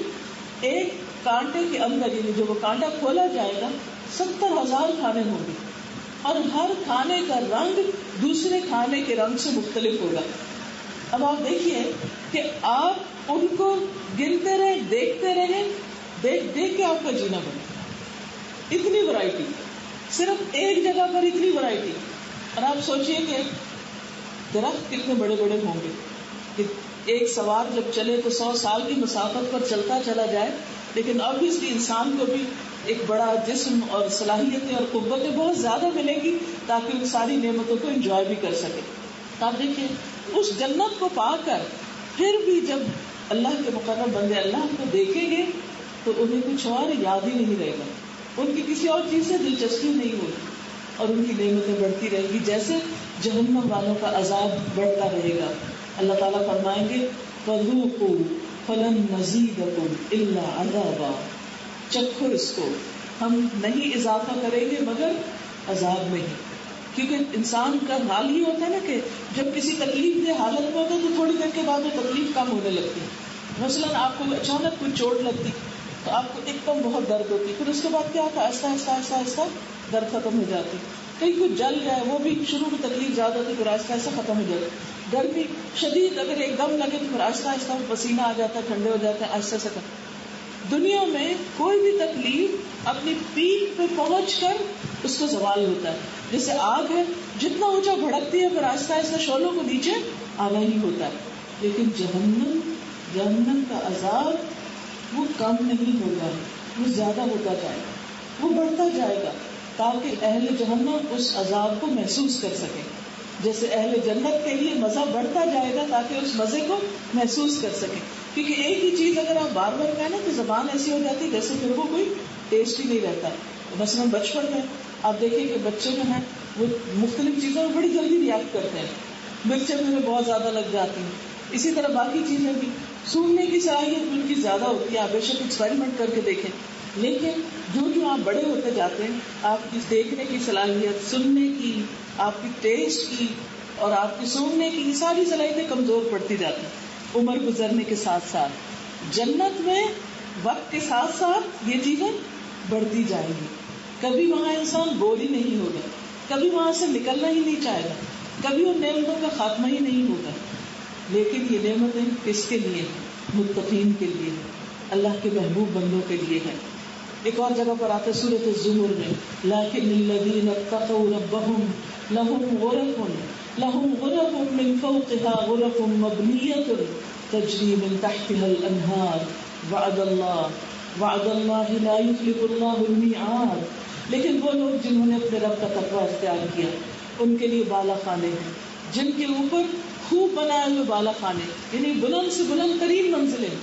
ایک کانٹے کے اندر، یعنی جو وہ کانٹا کھولا جائے گا 70,000 کھانے ہوں گے، اور ہر کھانے کا رنگ دوسرے کھانے کے رنگ سے مختلف ہوگا. اب آپ دیکھیے کہ آپ ان کو گنتے رہے، دیکھتے رہے، دیکھ کے آپ کا جینا بنے. اتنی ورائٹی، صرف ایک جگہ پر اتنی ورائٹی. اور آپ سوچئے کہ درخت کتنے بڑے بڑے ہوں گے کہ ایک سوار جب چلے تو 100 سال کی مسافت پر چلتا چلا جائے. لیکن obviously انسان کو بھی ایک بڑا جسم اور صلاحیتیں اور قوتیں بہت زیادہ ملے گی تاکہ ان ساری نعمتوں کو انجوائے بھی کر سکے. آپ دیکھیے اس جنت کو پا کر پھر بھی جب اللہ کے مقرب بندے اللہ کو دیکھیں گے تو انہیں کچھ اور یاد ہی نہیں رہے گا، ان کی کسی اور چیز سے دلچسپی نہیں ہوگی اور ان کی نعمتیں بڑھتی رہیں گی جیسے جہنم والوں کا عذاب بڑھتا رہے گا. اللہ تعالیٰ فرمائیں گے فَذُوقُوا فَلَن نَّزِيدَكُمْ إِلَّا عَذَابًا، چکھو اس کو، ہم نہیں اضافہ کریں گے مگر عذاب میں ہی. کیونکہ انسان کا حال ہی ہوتا ہے نا کہ جب کسی تکلیف دہ حالت میں ہوتا ہے تو تھوڑی دیر کے بعد وہ تکلیف کم ہونے لگتی ہے. مثلاً آپ کو اچانک کوئی چوٹ لگتی تو آپ کو ایک دم بہت درد ہوتی، پھر اس کے بعد کیا ہوتا ہے آہستہ آہستہ آہستہ آہستہ درد ختم ہو جاتی. کہیں کوئی جل جائے وہ بھی شروع میں تکلیف زیادہ ہوتی، پھر آہستہ آہستہ ختم ہو جاتی. گرمی شدید اگر ایک دم لگے تو پھر آہستہ آہستہ پسینہ آ جاتا ہے، ٹھنڈے ہو جاتے ہیں آہستہ سے. دنیا میں کوئی بھی تکلیف اپنی پیک پہ پہنچ کر اس کو زوال ہوتا ہے. جیسے آگ ہے، جتنا اونچا بھڑکتی ہے پھر آہستہ آہستہ شعلوں کو نیچے آنا ہی ہوتا ہے. لیکن جہنم کا عذاب وہ کم نہیں ہوگا، وہ زیادہ ہوتا جائے گا، وہ بڑھتا جائے گا تاکہ اہل جہنم اس عذاب کو محسوس کر سکے. جیسے اہل جنت کے لیے مزہ بڑھتا جائے گا تاکہ اس مزے کو محسوس کر سکے. کیونکہ ایک ہی چیز اگر آپ بار بار کہیں نا تو زبان ایسی ہو جاتی ہے جیسے پھر وہ کوئی ٹیسٹ ہی نہیں رہتا. مثلاً بچپن میں آپ دیکھیں کہ بچے جو ہیں وہ مختلف چیزوں میں بڑی جلدی ریئیکٹ کرتے ہیں، مرچیں انہیں بہت زیادہ لگ جاتی ہیں. اسی طرح باقی چیزیں بھی، سونگنے کی صلاحیت ان کی زیادہ ہوتی ہے. آپ بے شک ایکسپیریمنٹ کر کے دیکھیں. لیکن جو آپ بڑے ہوتے جاتے ہیں آپ کی دیکھنے کی صلاحیت، سننے کی، آپ کی ٹیسٹ کی اور آپ کی سونگنے کی ساری صلاحیتیں کمزور پڑتی جاتی ہیں عمر گزرنے کے ساتھ ساتھ. جنت میں وقت کے ساتھ ساتھ یہ چیزیں بڑھتی جائیں گی. کبھی وہاں انسان بور ہی نہیں ہوگا، کبھی وہاں سے نکلنا ہی نہیں چاہے گا، کبھی ان نعمتوں کا خاتمہ ہی نہیں ہوگا. لیکن یہ نعمتیں کس کے لیے ہیں؟ متقین کے لیے ہے, اللہ کے محبوب بندوں کے لیے ہے. ایک اور جگہ پر آتا ہے سورۃ الزمر میں, لیکن الذین اتقوا ربهم لهم غرف من فوقها غرف مبنیۃ تجری من تحتها الانہار وعد اللہ لا یخلف اللہ المیعاد. لیکن وہ لوگ جنہوں نے اپنے رب کا تقوی اختیار کیا ان کے لیے بالا خانے ہیں, جن کے اوپر خوب بنائے ہوئے بالا خانے, یعنی بلند سے بلند ترین منزلیں.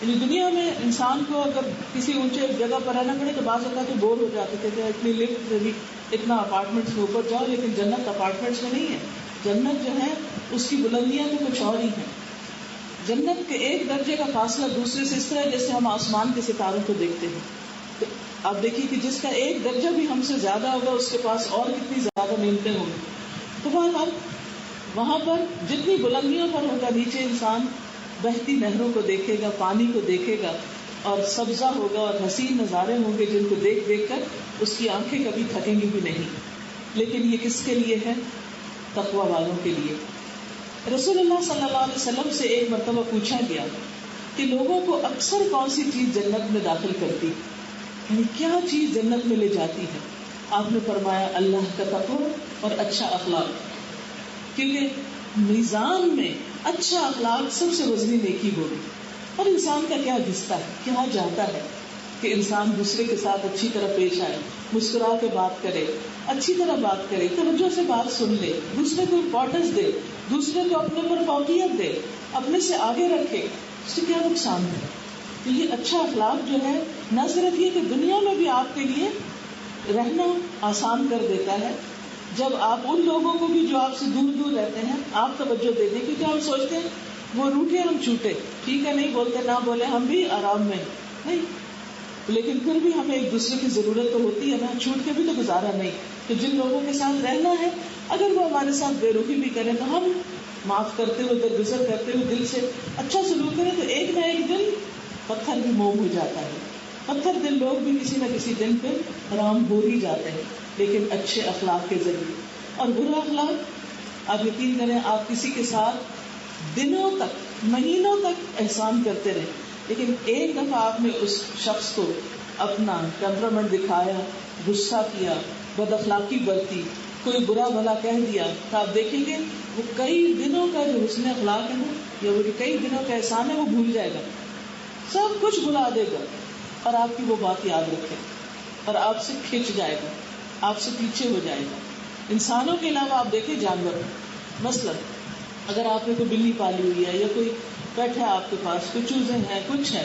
یعنی دنیا میں انسان کو اگر کسی اونچے جگہ پر رہنا پڑے تو بعض اوقات تو بور ہو جاتے تھے کہ اتنی لفٹ سے بھی اتنا اپارٹمنٹس میں اوپر جاؤ, لیکن جنت اپارٹمنٹس میں نہیں ہے. جنت جو ہے اس کی بلندیاں تو کچھ اور ہی ہیں. جنت کے ایک درجے کا فاصلہ دوسرے سے اس طرح جیسے ہم آسمان کے ستاروں کو دیکھتے ہیں. تو آپ دیکھیے کہ جس کا ایک درجہ بھی ہم سے زیادہ ہوگا اس کے پاس اور کتنی زیادہ نعمتیں ہوں گی. تو بہرحال وہاں پر جتنی بلندیوں پر ہوگا نیچے انسان بہتی نہروں کو دیکھے گا, پانی کو دیکھے گا, اور سبزہ ہوگا اور حسین نظارے ہوں گے جن کو دیکھ دیکھ کر اس کی آنکھیں کبھی تھکیں گی بھی نہیں. لیکن یہ کس کے لیے ہے؟ تقوی والوں کے لیے. رسول اللہ صلی اللہ علیہ وسلم سے ایک مرتبہ پوچھا گیا کہ لوگوں کو اکثر کون سی چیز جنت میں داخل کرتی, یعنی کیا چیز جنت میں لے جاتی ہے؟ آپ نے فرمایا اللہ کا تقوی اور اچھا اخلاق. کیونکہ میزان میں اچھا اخلاق سب سے وزنی نیکی ہوگی. اور انسان کا کیا گھستا ہے, کیا جاتا ہے کہ انسان دوسرے کے ساتھ اچھی طرح پیش آئے, مسکرا کے بات کرے, اچھی طرح بات کرے, توجہ سے بات سن لے, دوسرے کو امپورٹنس دے, دوسرے کو اپنے پر فوقیت دے, اپنے سے آگے رکھے. اس سے کیا نقصان ہے؟ تو یہ اچھا اخلاق جو ہے نہ صرف یہ کہ دنیا میں بھی آپ کے لیے رہنا آسان کر دیتا ہے, جب آپ ان لوگوں کو بھی جو آپ سے دور دور رہتے ہیں آپ توجہ دے دیں, کیونکہ ہم سوچتے ہیں وہ روٹے ہم چھوٹے, ٹھیک ہے نہیں بولتے نہ بولے, ہم بھی آرام میں نہیں, لیکن پھر بھی ہمیں ایک دوسرے کی ضرورت تو ہوتی ہے نا, چھوٹ کے بھی تو گزارا نہیں. تو جن لوگوں کے ساتھ رہنا ہے اگر وہ ہمارے ساتھ بے رخی بھی کریں تو ہم معاف کرتے ہوئے, درگزر کرتے ہوئے, دل سے اچھا سلوک کریں, تو ایک نہ ایک دن پتھر بھی موم ہو جاتا ہے. پتھر دل لوگ بھی کسی نہ کسی دن پہ آرام ہو ہی جاتے ہیں, لیکن اچھے اخلاق کے ذریعے. اور برا اخلاق, آپ یقین کریں آپ کسی کے ساتھ دنوں تک مہینوں تک احسان کرتے رہے, لیکن ایک دفعہ آپ نے اس شخص کو اپنا ٹیمپرامنٹ دکھایا, غصہ کیا, بد اخلاقی برتی, کوئی برا بھلا کہہ دیا, تو آپ دیکھیں گے وہ کئی دنوں کا جو حسن اخلاق ہے نا, یا وہ جو کئی دنوں کا احسان ہے وہ بھول جائے گا, سب کچھ بھلا دے گا, اور آپ کی وہ بات یاد رکھے اور آپ سے کھنچ جائے گا, آپ سے پیچھے ہو جائے گا. انسانوں کے علاوہ آپ دیکھیں جانور, مثلا اگر آپ نے کوئی بلی پالی ہوئی ہے یا کوئی پیٹ ہے آپ کے پاس, کوئی چوزے ہیں, کچھ ہے,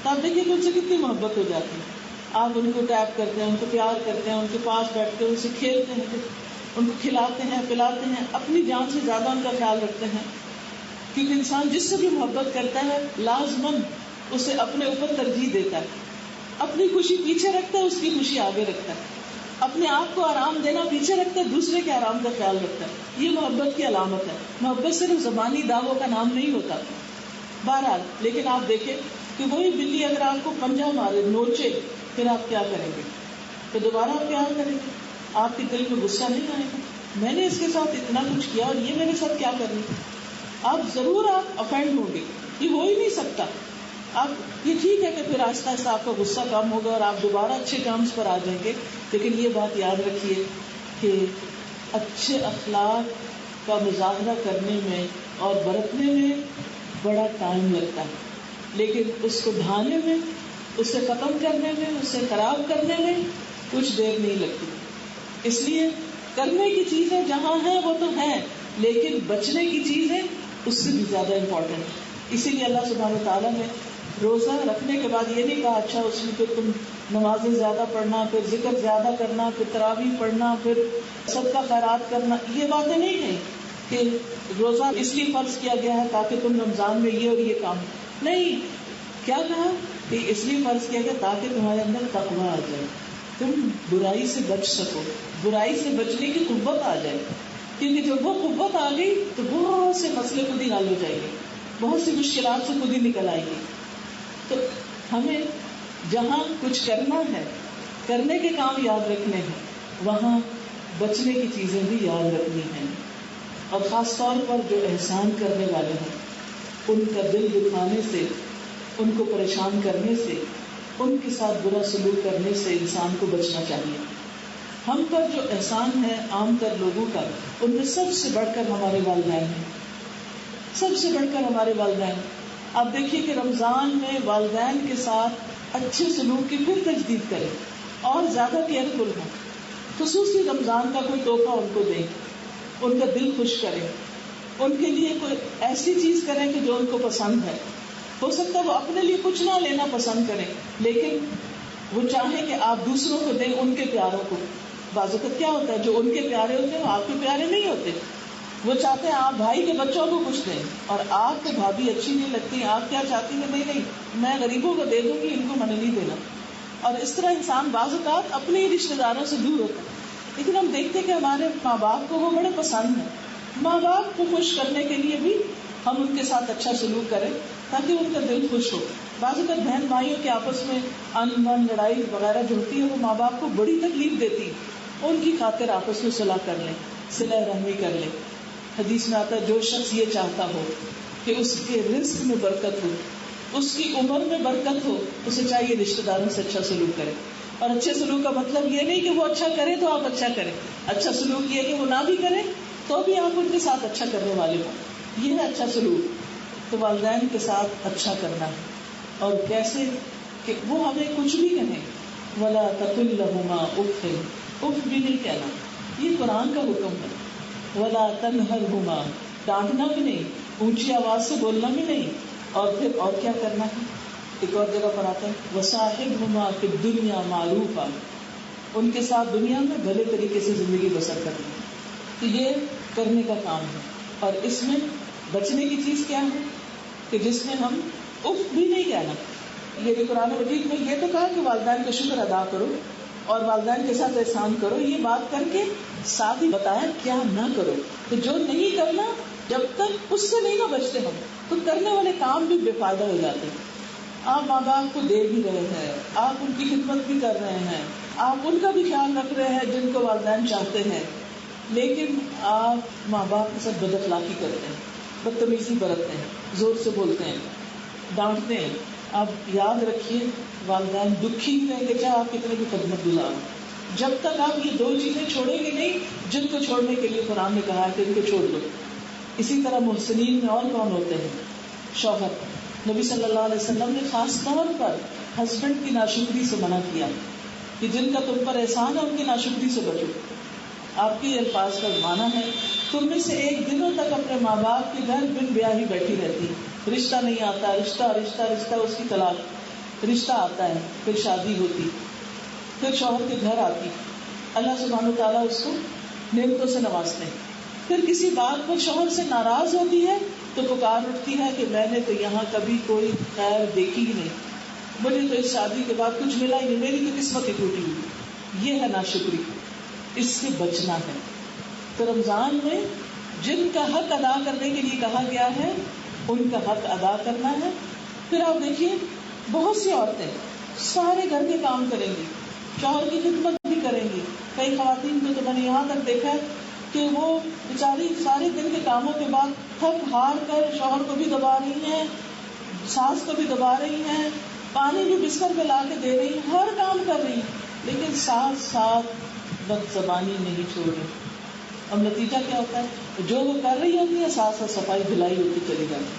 تو آپ دیکھیں کہ ان سے کتنی محبت ہو جاتی ہے. آپ ان کو ٹیپ کرتے ہیں, ان کو پیار کرتے ہیں, ان کے پاس بیٹھ کے ان سے کھیلتے ہیں, ان کو کھلاتے ہیں, پلاتے ہیں, اپنی جان سے زیادہ ان کا خیال رکھتے ہیں. کیونکہ انسان جس سے بھی محبت کرتا ہے لازماً اسے اپنے اوپر ترجیح دیتا ہے, اپنی خوشی پیچھے رکھتا ہے, اس کی خوشی آگے رکھتا ہے, اپنے آپ کو آرام دینا پیچھے رکھتا ہے, دوسرے کے آرام کا خیال رکھتا ہے. یہ محبت کی علامت ہے. محبت صرف زبانی دعووں کا نام نہیں ہوتا. بہرحال لیکن آپ دیکھیں کہ وہی بلی اگر آپ کو پنجہ مارے, نوچے, پھر آپ کیا کریں گے؟ تو دوبارہ آپ پیار کریں گے, آپ کے دل میں غصہ نہیں آئے گا, میں نے اس کے ساتھ اتنا کچھ کیا اور یہ میرے ساتھ کیا کر رہی. آپ ضرور آپ افینڈ ہوں گے, یہ ہو ہی نہیں سکتا. آپ یہ ٹھیک ہے کہ پھر آہستہ آہستہ آپ کا غصہ کم ہوگا اور آپ دوبارہ اچھے ٹرمز پر آ جائیں گے, لیکن یہ بات یاد رکھیے کہ اچھے اخلاق کا مظاہرہ کرنے میں اور برتنے میں بڑا ٹائم لگتا ہے, لیکن اس کو ڈھانے میں, اسے ختم کرنے میں, اسے خراب کرنے میں کچھ دیر نہیں لگتی. اس لیے کرنے کی چیزیں جہاں ہیں وہ تو ہیں, لیکن بچنے کی چیزیں اس سے بھی زیادہ امپورٹنٹ. اسی لیے اللہ سبحانہ وتعالیٰ نے روزہ رکھنے کے بعد یہ نہیں کہا اچھا اس میں پھر تم نمازیں زیادہ پڑھنا, پھر ذکر زیادہ کرنا, پھر تراویح پڑھنا, پھر صدقہ خیرات کرنا, یہ باتیں نہیں ہیں کہ روزہ اس لیے فرض کیا گیا ہے تاکہ تم رمضان میں یہ اور یہ کام. نہیں, کیا کہا کہ اس لیے فرض کیا گیا تاکہ تمہارے اندر تقویٰ آ جائے, تم برائی سے بچ سکو, برائی سے بچنے کی قوت آ جائے. کیونکہ جب وہ قوت آ گئی تو بہت سے مسئلے خود ہی حل ہو جائیں گے, بہت سی مشکلات سے خود ہی نکل آئیں گی. تو ہمیں جہاں کچھ کرنا ہے, کرنے کے کام یاد رکھنے ہیں, وہاں بچنے کی چیزیں بھی یاد رکھنی ہیں. اور خاص طور پر جو احسان کرنے والے ہیں ان کا دل دکھانے سے ان کو پریشان کرنے سے، ان کے ساتھ برا سلوک کرنے سے انسان کو بچنا چاہیے. ہم پر جو احسان ہے عام تر لوگوں کا، ان میں سب سے بڑھ کر ہمارے والدین ہیں، سب سے بڑھ کر ہمارے والدین. آپ دیکھیے کہ رمضان میں والدین کے ساتھ اچھے سلوک کی پھر تجدید کریں اور زیادہ کیئرفل ہوں. خصوصی رمضان کا کوئی تحفہ ان کو دیں، ان کا دل خوش کریں، ان کے لیے کوئی ایسی چیز کریں کہ جو ان کو پسند ہے. ہو سکتا ہے وہ اپنے لیے کچھ نہ لینا پسند کریں، لیکن وہ چاہیں کہ آپ دوسروں کو دیں ان کے پیاروں کو. بعض اوقات کیا ہوتا ہے جو ان کے پیارے ہوتے ہیں وہ آپ کے پیارے نہیں ہوتے. وہ چاہتے ہیں آپ بھائی کے بچوں کو کچھ دیں، اور آپ کو بھابھی اچھی نہیں لگتی، آپ کیا چاہتی ہیں؟ نہیں میں غریبوں کو دے دوں گی، ان کو میں نے نہیں دینا. اور اس طرح انسان بعض اوقات اپنے ہی رشتے داروں سے دور ہوتا ہے. لیکن ہم دیکھتے ہیں کہ ہمارے ماں باپ کو وہ بڑے پسند ہیں. ماں باپ کو خوش کرنے کے لیے بھی ہم ان کے ساتھ اچھا سلوک کریں تاکہ ان کا دل خوش ہو. بعض اوقات بہن بھائیوں کے آپس میں ان من لڑائی وغیرہ جو ہوتی ہے وہ ماں باپ کو بڑی تکلیف دیتی ہے. ان کی خاطر آپس میں صلح کر لیں، صلح رحمی کر لیں. حدیث میں آتا ہے جو شخص یہ چاہتا ہو کہ اس کے رزق میں برکت ہو، اس کی عمر میں برکت ہو، اسے چاہیے رشتے داروں سے اچھا سلوک کرے. اور اچھے سلوک کا مطلب یہ نہیں کہ وہ اچھا کرے تو آپ اچھا کریں. اچھا سلوک یہ کہ وہ نہ بھی کرے تو بھی آپ ان کے ساتھ اچھا کرنے والے ہوں. یہ ہے اچھا سلوک. تو والدین کے ساتھ اچھا کرنا ہے. اور کیسے کہ وہ ہمیں کچھ بھی کہیں، ولا تقل لهما اف، اف بھی نہیں کہنا، یہ قرآن کا حکم ہے. ولا تنہرهما، ڈانٹنا بھی نہیں، اونچی آواز سے بولنا بھی نہیں. اور پھر اور کیا کرنا ہے؟ ایک اور جگہ پر آتا ہے وصاحبهما فی الدنیا معروفا، ان کے ساتھ دنیا میں بھلے طریقے سے زندگی بسر کرنا. تو یہ کرنے کا کام ہے. اور اس میں بچنے کی چیز کیا ہے کہ جس میں ہم اف بھی نہیں کہنا. یہ بھی قرآن مجید میں یہ تو کہا کہ والدین کا شکر ادا کرو اور والدین کے ساتھ احسان کرو، یہ بات کر کے ساتھ ہی بتایا کیا نہ کرو. تو جو نہیں کرنا، جب تک اس سے نہیں نہ بچتے ہم تو کرنے والے کام بھی بے فائدہ ہو جاتے ہیں. آپ ماں باپ کو دے بھی رہے ہیں، آپ ان کی خدمت بھی کر رہے ہیں، آپ ان کا بھی خیال رکھ رہے ہیں جن کو والدین چاہتے ہیں، لیکن آپ ماں باپ کے ساتھ بد اخلاقی کرتے ہیں، بدتمیزی برتتے ہیں، زور سے بولتے ہیں، ڈانٹتے ہیں. آپ یاد رکھیے والدین دکھی ہی رہیں گے چاہے آپ کتنے بھی خدمت گزار ہوں، جب تک آپ یہ دو چیزیں چھوڑیں گے نہیں جن کو چھوڑنے کے لیے قرآن نے کہا ہے کہ ان کو چھوڑ دو. اسی طرح محسنین میں اور کون ہوتے ہیں؟ شوہر. نبی صلی اللہ علیہ وسلم نے خاص طور پر ہسبینڈ کی ناشکری سے منع کیا کہ جن کا تم پر احسان ہے ان کی ناشکری سے بچو. آپ کے الفاظ کا معنی ہے تم میں سے ایک دنوں تک اپنے ماں باپ کے گھر بن بیاہی بیٹھی رہتی، رشتہ نہیں آتا، رشتہ رشتہ رشتہ، اس کی طلاق. رشتہ آتا ہے، پھر شادی ہوتی، پھر شوہر کے گھر آتی، اللہ سبحانہ تعالیٰ اس کو نعمتوں سے نوازتے ہیں. پھر کسی بات پر شوہر سے ناراض ہوتی ہے تو پکار اٹھتی ہے کہ میں نے تو یہاں کبھی کوئی خیر دیکھی ہی نہیں، مجھے تو اس شادی کے بعد کچھ ملا ہی نہیں، میری تو قسمت ہی ٹوٹی ہوئی. یہ ہے ناشکری، اس سے بچنا ہے. تو رمضان میں جن کا حق ادا کرنے کے لیے کہا گیا ہے ان کا حق ادا کرنا ہے. پھر آپ دیکھیے بہت سی عورتیں سارے گھر کے کام کریں گی، شوہر کی خدمت بھی کریں گی. کئی خواتین کو تو میں نے یہاں تک دیکھا ہے کہ وہ بیچاری سارے دن کے کاموں کے بعد تھک ہار کر شوہر کو بھی دبا رہی ہیں، ساس کو بھی دبا رہی ہیں، پانی بھی بستر پہ لا کے دے رہی ہیں، ہر کام کر رہی ہیں، لیکن ساتھ ساتھ بد زبانی نہیں چھوڑ رہی. اب نتیجہ کیا ہوتا ہے؟ جو وہ کر رہی ہوتی ہے ساتھ ساتھ صفائی دھلائی ہوتی چلی جاتی.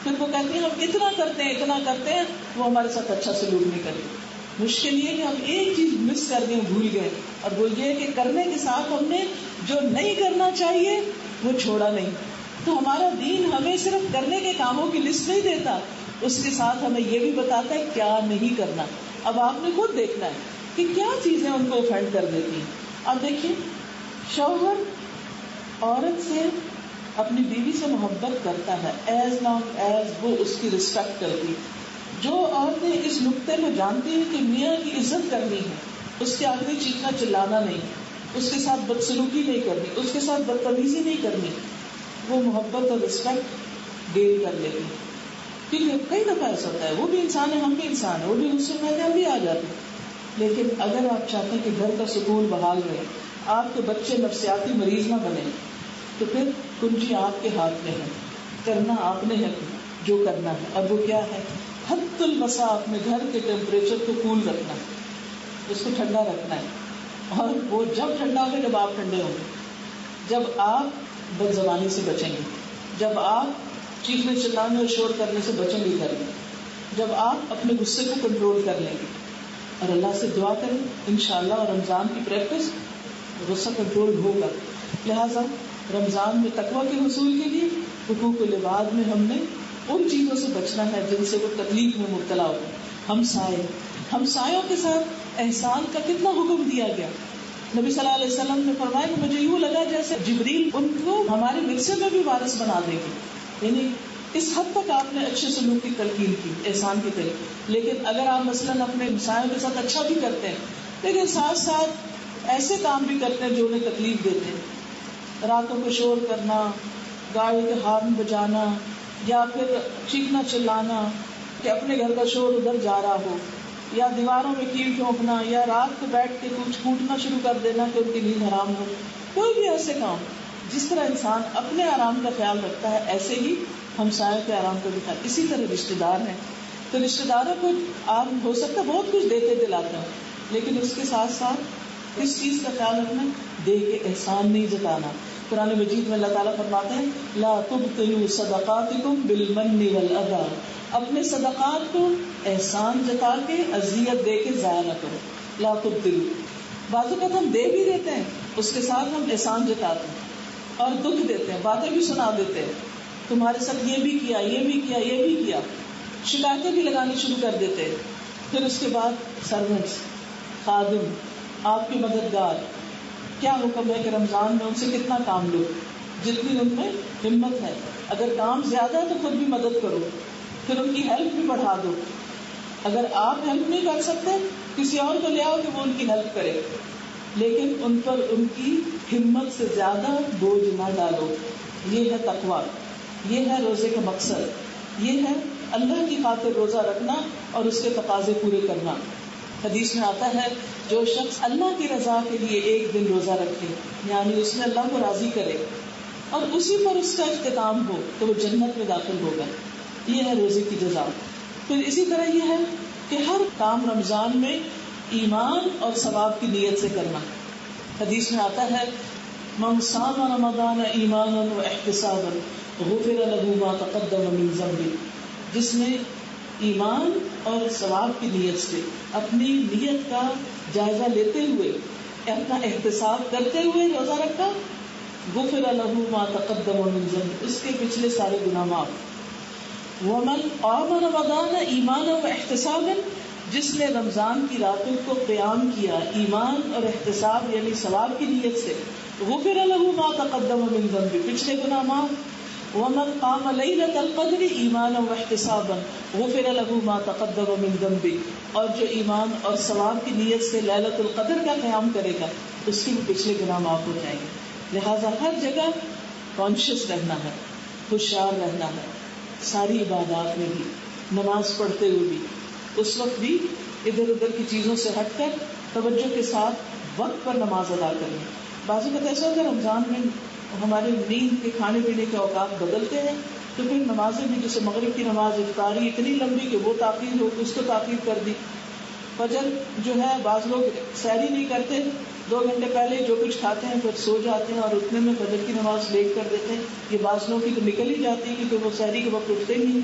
پھر وہ کہتی ہیں ہم اتنا کرتے ہیں اتنا کرتے ہیں، وہ ہمارے ساتھ اچھا سلوک نہیں کرتی. مشکل یہ کہ ہم ایک چیز مس کر گئے، بھول گئے، اور وہ یہ کہ کرنے کے ساتھ ہم نے جو نہیں کرنا چاہیے وہ چھوڑا نہیں. تو ہمارا دین ہمیں صرف کرنے کے کاموں کی لسٹ نہیں دیتا، اس کے ساتھ ہمیں یہ بھی بتاتا ہے کیا نہیں کرنا. اب آپ نے خود دیکھنا ہے کہ کیا چیزیں ان کو افینڈ کر دیتی ہیں. اب دیکھیے شوہر عورت سے اپنی بیوی سے محبت کرتا ہے ایز لانگ ایز وہ اس کی رسپیکٹ کرتی. جو عورتیں اس نقطے میں جانتی ہیں کہ میاں کی عزت کرنی ہے، اس کے آگے چیخنا چلانا نہیں، اس کے ساتھ بدسلوکی نہیں کرنی، اس کے ساتھ بدتمیزی نہیں کرنی، وہ محبت اور رسپیکٹ گین کر لیتی. کیونکہ کئی دفعہ ایسا ہوتا ہے وہ بھی انسان ہے، ہم بھی انسان ہیں، وہ بھی غصے میں ہم بھی آ جاتے ہیں. لیکن اگر آپ چاہتے ہیں کہ گھر کا سکون بحال رہے، آپ کے بچے نفسیاتی مریض نہ بنے، تو پھر کنجی آپ کے ہاتھ میں ہے، کرنا آپ نے ہے جو کرنا ہے. اور وہ کیا ہے؟ حد المسا اپنے گھر کے ٹیمپریچر کو کول رکھنا ہے, اس کو ٹھنڈا رکھنا ہے. اور وہ جب ٹھنڈا ہوگا جب آپ ٹھنڈے ہوں گے, جب آپ بد زبانی سے بچیں گے, جب آپ چیخنے چلانے اور شور کرنے سے بچیں گے گھر میں, جب آپ اپنے غصے کو کنٹرول کر لیں گے. اور اللہ سے دعا کریں انشاءاللہ, اور رمضان کی پریکٹس غصہ کنٹرول ہوگا. لہٰذا رمضان میں تقویٰ کے حصول کے لیے حقوق العباد میں ہم نے ان چیزوں سے بچنا ہے جن سے وہ تکلیف میں مبتلا ہو. ہمسایوں کے ساتھ احسان کا کتنا حکم دیا گیا. نبی صلی اللہ علیہ وسلم نے فرمایا کہ مجھے یوں لگا جیسے جبریل ان کو ہمارے ورثے میں بھی وارث بنا دے گی. یعنی اس حد تک آپ نے اچھے سلوک کی تلقین کی, احسان کی تلقین. لیکن اگر آپ مثلاً اپنے ہمسایوں کے ساتھ اچھا بھی کرتے ہیں لیکن ساتھ ساتھ ایسے کام بھی کرتے ہیں جو انہیں تکلیف دیتے ہیں, راتوں کو شور کرنا, گاڑی کے ہارن بجانا, یا پھر چیخنا چلانا کہ اپنے گھر کا شور ادھر جا رہا ہو, یا دیواروں میں کیل ٹھونکنا, یا رات کو بیٹھ کے کچھ کوٹنا شروع کر دینا کہ ان کی نیند حرام ہو, کوئی بھی ایسے کام. جس طرح انسان اپنے آرام کا خیال رکھتا ہے ایسے ہی ہمسایوں کے آرام کا بھی خیال. اسی طرح رشتے دار ہیں تو رشتے داروں کو آپ ہو سکتا ہے بہت کچھ دیتے دلاتے ہیں, لیکن اس کے ساتھ ساتھ اس چیز کا خیال رکھنا دے کے احسان نہیں جتانا. قرآن مجید میں اللہ تعالیٰ فرماتے ہیں لا تبطلوا صدقاتکم بالمن والاذى, اپنے صدقات کو احسان جتا کے اذیت دے کے ضائع نہ کرو. لا تبطلوا, بعض اوقات ہم دے بھی دیتے ہیں اس کے ساتھ ہم احسان جتاتے ہیں اور دکھ دیتے ہیں, باتیں بھی سنا دیتے ہیں, تمہارے ساتھ یہ بھی کیا, یہ بھی کیا, یہ بھی کیا, شکایتیں بھی لگانی شروع کر دیتے ہیں. پھر اس کے بعد سرونٹس, خادم, آپ کے مددگار, کیا حکم ہے کہ رمضان میں ان سے کتنا کام لو جتنی ان میں ہمت ہے. اگر کام زیادہ ہے تو خود بھی مدد کرو, پھر ان کی ہیلپ بھی بڑھا دو. اگر آپ ہیلپ نہیں کر سکتے کسی اور کو لے آؤ کہ وہ ان کی ہیلپ کرے, لیکن ان پر ان کی ہمت سے زیادہ بوجھ نہ ڈالو. یہ ہے تقویٰ, یہ ہے روزے کا مقصد, یہ ہے اللہ کی خاطر روزہ رکھنا اور اس کے تقاضے پورے کرنا. حدیث میں آتا ہے جو شخص اللہ کی رضا کے لیے ایک دن روزہ رکھے, یعنی اس میں اللہ کو راضی کرے اور اسی پر اس کا اختتام ہو, تو وہ جنت میں داخل ہوگا. یہ ہے روزے کی جزا. پھر اسی طرح یہ ہے کہ ہر کام رمضان میں ایمان اور ثواب کی نیت سے کرنا. حدیث میں آتا ہے من صام رمضان ایمانا واحتسابا غفر له ما تقدم من ذنبه, جس نے ایمان اور ثواب کی نیت سے اپنی نیت کا جائزہ لیتے ہوئے اپنا احتساب کرتے ہوئے روزہ رکھا, غفر له ما تقدم من ذنبه, اس کے پچھلے سارے گناہ معاف. ومن قام رمضان ایمانا واحتسابا, جس نے رمضان کی راتوں کو قیام کیا ایمان اور احتساب یعنی ثواب کی نیت سے, غفر له ما تقدم من ذنبه, پچھلے گناہ معاف. ومن قام لیلۃ القدر ایمانا واحتسابا غفر له ما تقدم من ذنبه, اور جو ایمان اور ثواب کی نیت سے لیلۃ القدر کا قیام کرے گا اس کے بھی پچھلے گناہ معاف ہو جائیں گے. لہذا ہر جگہ کانشیس رہنا ہے, ہوشیار رہنا ہے, ساری عبادات میں بھی, نماز پڑھتے ہوئے بھی, اس وقت بھی ادھر ادھر کی چیزوں سے ہٹ کر توجہ کے ساتھ وقت پر نماز ادا کریں. بعض اوقات ایسا ہوتا ہے رمضان میں ہمارے نیند کے کھانے پینے کے اوقات بدلتے ہیں, تو پھر نمازیں بھی, جیسے مغرب کی نماز افطاری اتنی لمبی کہ وہ تاخیر ہو, اس کو تاخیر کر دی. فجر جو ہے بعض لوگ سحری نہیں کرتے, 2 گھنٹے پہلے جو کچھ کھاتے ہیں پھر سو جاتے ہیں اور اتنے میں فجر کی نماز لیٹ کر دیتے ہیں. یہ بعض لوگوں کی تو نکل ہی جاتی ہے کیونکہ وہ سحری کے وقت اٹھتے نہیں.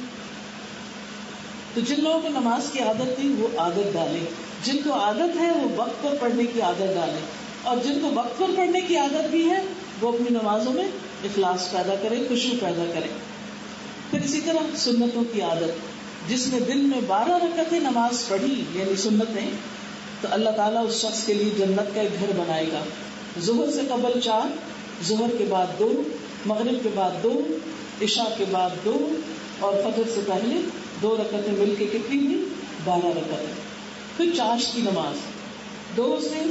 تو جن لوگوں کو نماز کی عادت تھی وہ عادت ڈالیں, جن کو عادت ہے وہ وقت پر پڑھنے کی عادت ڈالیں, اور جن کو وقت پر پڑھنے کی عادت بھی ہے وہ اپنی نمازوں میں اخلاص پیدا کرے, خشوع پیدا کرے. پھر اسی طرح سنتوں کی عادت, جس نے دن میں 12 رکعتیں نماز پڑھی یعنی سنتیں, تو اللہ تعالیٰ اس شخص کے لیے جنت کا ایک گھر بنائے گا. ظہر سے قبل 4, ظہر کے بعد 2, مغرب کے بعد 2, عشاء کے بعد 2 اور فجر سے پہلے 2 رکعتیں مل کے کتنی ہوئی 12 رکعتیں. پھر چاشت کی نماز 2 سے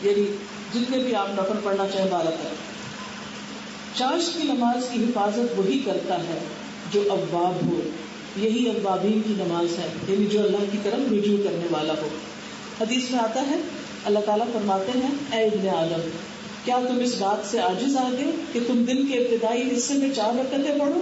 یعنی جتنے بھی آپ نفل پڑھنا چاہیں 12 تک. چاشت کی نماز کی حفاظت وہی کرتا ہے جو اواب ہو, یہی اوابین کی نماز ہے, یعنی جو اللہ کی طرف رجوع کرنے والا ہو. حدیث میں آتا ہے اللہ تعالیٰ فرماتے ہیں اے ابن آدم, کیا تم اس بات سے عاجز آ گئے کہ تم دن کے ابتدائی حصے میں 4 رکعتیں پڑھو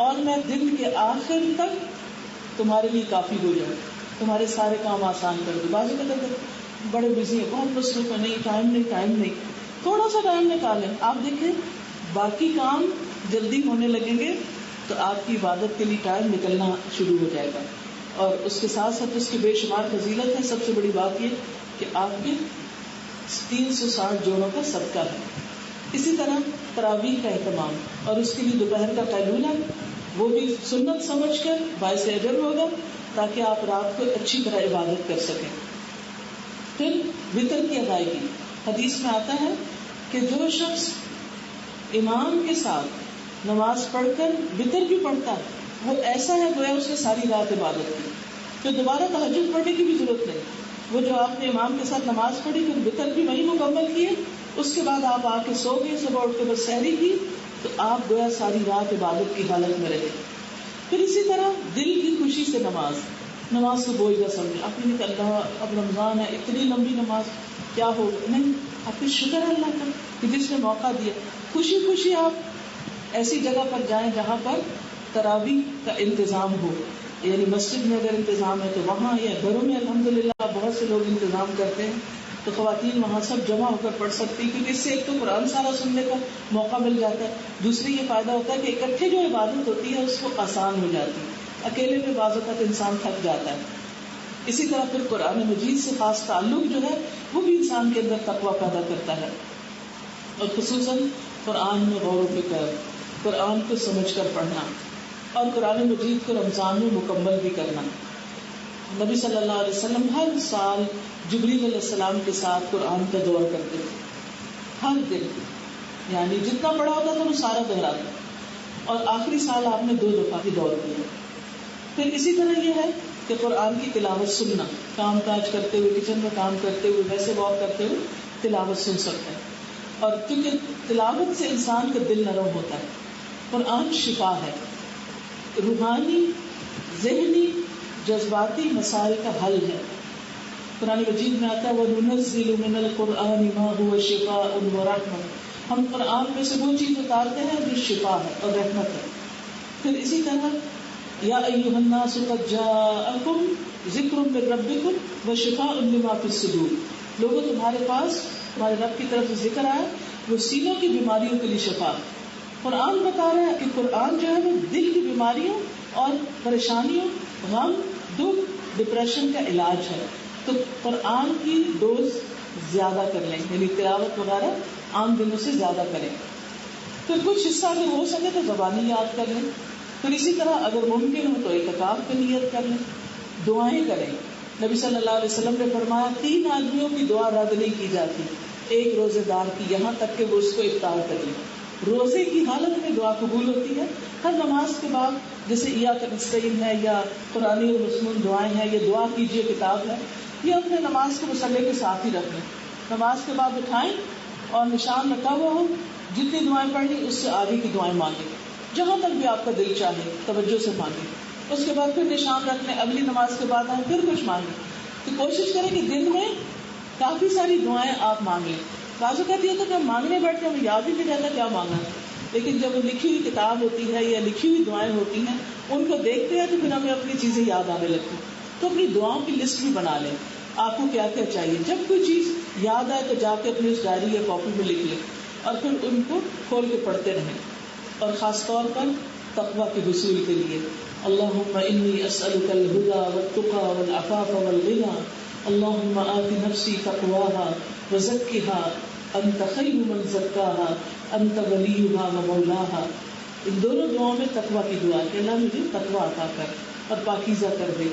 اور میں دن کے آخر تک تمہارے لیے کافی ہو جائے, تمہارے سارے کام آسان کر دے. بعض اوقات بڑے بزی ہیں, بہت مصروف ہے, نہیں ٹائم نہیں, تھوڑا سا ٹائم نکالیں. آپ دیکھیں باقی کام جلدی ہونے لگیں گے تو آپ کی عبادت کے لیے ٹائم نکلنا شروع ہو جائے گا. اور اس کے ساتھ ساتھ اس کی بے شمار فضیلت ہے. سب سے بڑی بات یہ کہ آپ کے 360 جوڑوں کا صدقہ ہے. اسی طرح تراویح کا اہتمام, اور اس کے لیے دوپہر کا قیلولہ, وہ بھی سنت سمجھ کر باعث اجر ہوگا تاکہ آپ رات کو اچھی طرح عبادت کر سکیں. پھر وتر کی ادائیگی. حدیث میں آتا ہے کہ جو شخص امام کے ساتھ نماز پڑھ کر وتر بھی پڑھتا ہے وہ ایسا ہے گویا اس نے ساری رات عبادت کی. تو دوبارہ تہجد پڑھنے کی بھی ضرورت نہیں. وہ جو آپ نے امام کے ساتھ نماز پڑھی پھر وتر بھی وہی مکمل کیے, اس کے بعد آپ آ کے سو گئے, صبح اٹھ کے بس سحری کی, تو آپ گویا ساری رات عبادت کی حالت میں رہے. پھر اسی طرح دل کی خوشی سے نماز کو بوجھ نہ سمجھے. آپ نے کہا اللہ اب رمضان ہے, اتنی لمبی نماز کیا ہوگا, نہیں, آپ کی شکر ہے اللہ کا کہ جس نے موقع دیا. خوشی خوشی آپ ایسی جگہ پر جائیں جہاں پر تراویح کا انتظام ہو, یعنی مسجد میں اگر انتظام ہے تو وہاں, یا گھروں میں الحمدللہ بہت سے لوگ انتظام کرتے ہیں تو خواتین وہاں سب جمع ہو کر پڑھ سکتی, کیونکہ اس سے ایک تو قرآن سارا سننے کا موقع مل جاتا ہے, دوسری یہ فائدہ ہوتا ہے کہ اکٹھے جو عبادت ہوتی ہے اس کو آسان ہو جاتی ہے. اکیلے میں بعض اوقات انسان تھک جاتا ہے. اسی طرح پھر قرآن مجید سے خاص تعلق جو ہے وہ بھی انسان کے اندر تقویٰ پیدا کرتا ہے, اور خصوصاً قرآن میں غور و فکر, قرآن کو سمجھ کر پڑھنا, اور قرآن مجید کو رمضان میں مکمل بھی کرنا. نبی صلی اللہ علیہ وسلم ہر سال جبریل علیہ السلام کے ساتھ قرآن کا دور کرتے تھے, ہر دن, یعنی جتنا پڑھا ہوتا تھا وہ سارا دہراتے, اور آخری سال آپ نے 2 دفعہ ہی دور کیا. پھر اسی طرح یہ ہے کہ قرآن کی تلاوت سننا, کام کاج کرتے ہوئے, کچن میں کام کرتے ہوئے, ویسے واک کرتے ہوئے تلاوت سن سکتے ہیں. اور کیونکہ تلاوت سے انسان کا دل نرم ہوتا ہے. قرآن شفا ہے, روحانی, ذہنی, جذباتی مسائل کا حل ہے. قرآن مجید میں آتا ہے وَنُنَزِّلُ مِنَ الْقُرْآنِ مَا هُوَ شِفَاءٌ وَرَحْمَةٌ, ہم قرآن میں سے وہ چیز اتارتے ہیں جو شفا ہے اور رحمت ہے. پھر اسی طرح یا ایھا الناس قد جاءکم ذکر من ربکم وشفاء لما فی الصدور, لوگوں تمہارے پاس تمہارے رب کی طرف سے ذکر آیا, وہ سینوں کی بیماریوں کے لیے شفا. قرآن بتا رہا ہے کہ قرآن جو ہے وہ دل کی بیماریوں اور پریشانیوں, غم, دکھ, ڈپریشن کا علاج ہے. تو قرآن کی ڈوز زیادہ کر لیں, یعنی تلاوت وغیرہ عام دنوں سے زیادہ کریں. پھر کچھ حصہ اگر ہو سکے تو زبانی یاد کر لیں. پھر اسی طرح اگر ممکن ہو تو اعتکاف کی نیت کر لیں, دعائیں کریں. نبی صلی اللہ علیہ وسلم نے فرمایا 3 آدمیوں کی دعا رد نہیں کی جاتی, ایک روزے دار کی, یہاں تک کہ وہ اس کو افطار کرے. روزے کی حالت میں دعا قبول ہوتی ہے. ہر نماز کے بعد جیسے ایاک نستعین ہے یا قرآن المسنون دعائیں ہیں, یہ دعا کیجیے کتاب ہے, یہ اپنے نماز کے مسئلے کے ساتھ ہی رکھ لیں. نماز کے بعد اٹھائیں اور نشان رکھا ہوا ہو, جتنی دعائیں پڑھیں اس سے آگے کی دعائیں مانگیں, جہاں تک بھی آپ کا دل چاہے توجہ سے مانگیں. اس کے بعد پھر نشان رکھ لیں, اگلی نماز کے بعد آئیں پھر کچھ مانگیں. تو کوشش کریں کہ دن میں کافی ساری دعائیں آپ مانگ لیں. بعض اوقات یہ ہوتا ہے کہ ہم مانگنے بیٹھتے ہیں, ہمیں یاد ہی نہیں رہتا کیا مانگا ہے, لیکن جب وہ لکھی ہوئی کتاب ہوتی ہے یا لکھی ہوئی دعائیں ہوتی ہیں ان کو دیکھتے ہیں تو پھر ہمیں اپنی چیزیں یاد آنے لگتی. تو اپنی دعاؤں کی لسٹ بھی بنا لیں, آپ کو کیا کیا چاہیے. جب کوئی چیز یاد آئے تو جا کے اپنی اس ڈائری یا کاپی میں لکھ لیں اور پھر ان کو کھول کے پڑھتے رہیں. اور خاص طور پر تقویٰ کے حصول کے لیے اللہم انی اسألک الہدی والتقی والعفاف والغنی اللہم آت نفسی تقواها وزکها انت خیر من زکاها انت ولیها ومولاها. ان دونوں دعاؤں میں تقویٰ کی دعا کہ اللہ مجھے تقویٰ عطا کر اور پاکیزہ کر دے,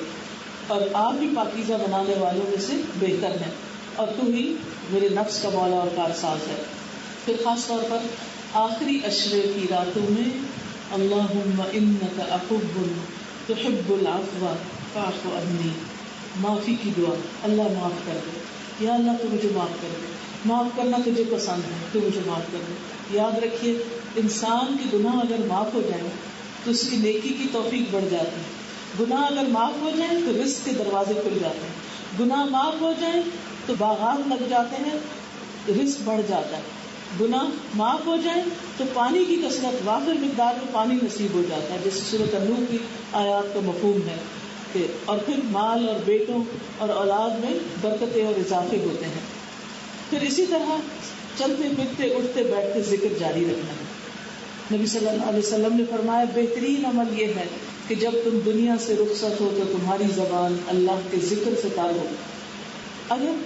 اور آپ بھی پاکیزہ بنانے والوں میں سے بہتر ہیں, اور تو ہی میرے نفس کا مولا اور کارساز ہے. پھر خاص طور پر آخری عشرے کی راتوں میں اللہم انک عفو تحب العفو فاعف عنی, معافی کی دعا. اللہ معاف کر دے, یا اللہ تو مجھے معاف کر دے, معاف کرنا تجھے پسند ہے تو مجھے معاف کر دے. یاد رکھیے انسان کے گناہ اگر معاف ہو جائیں تو اس کی نیکی کی توفیق بڑھ جاتی ہے. گناہ اگر معاف ہو جائیں تو رزق کے دروازے کھل جاتے ہیں. گناہ معاف ہو جائیں تو باغات لگ جاتے ہیں, رزق بڑھ جاتا ہے. گناہ معاف ہو جائیں تو پانی کی کثرت, وافر مقدار میں پانی نصیب ہو جاتا ہے, جیسے سورۃ النور کی آیات کا مفہوم ہے. کہ اور پھر مال اور بیٹوں اور اولاد میں برکتیں اور اضافے ہوتے ہیں. پھر اسی طرح چلتے پھرتے اٹھتے بیٹھتے ذکر جاری رکھنا ہے. نبی صلی اللہ علیہ وسلم نے فرمایا بہترین عمل یہ ہے کہ جب تم دنیا سے رخصت ہو تو تمہاری زبان اللہ کے ذکر سے تار ہو. اگر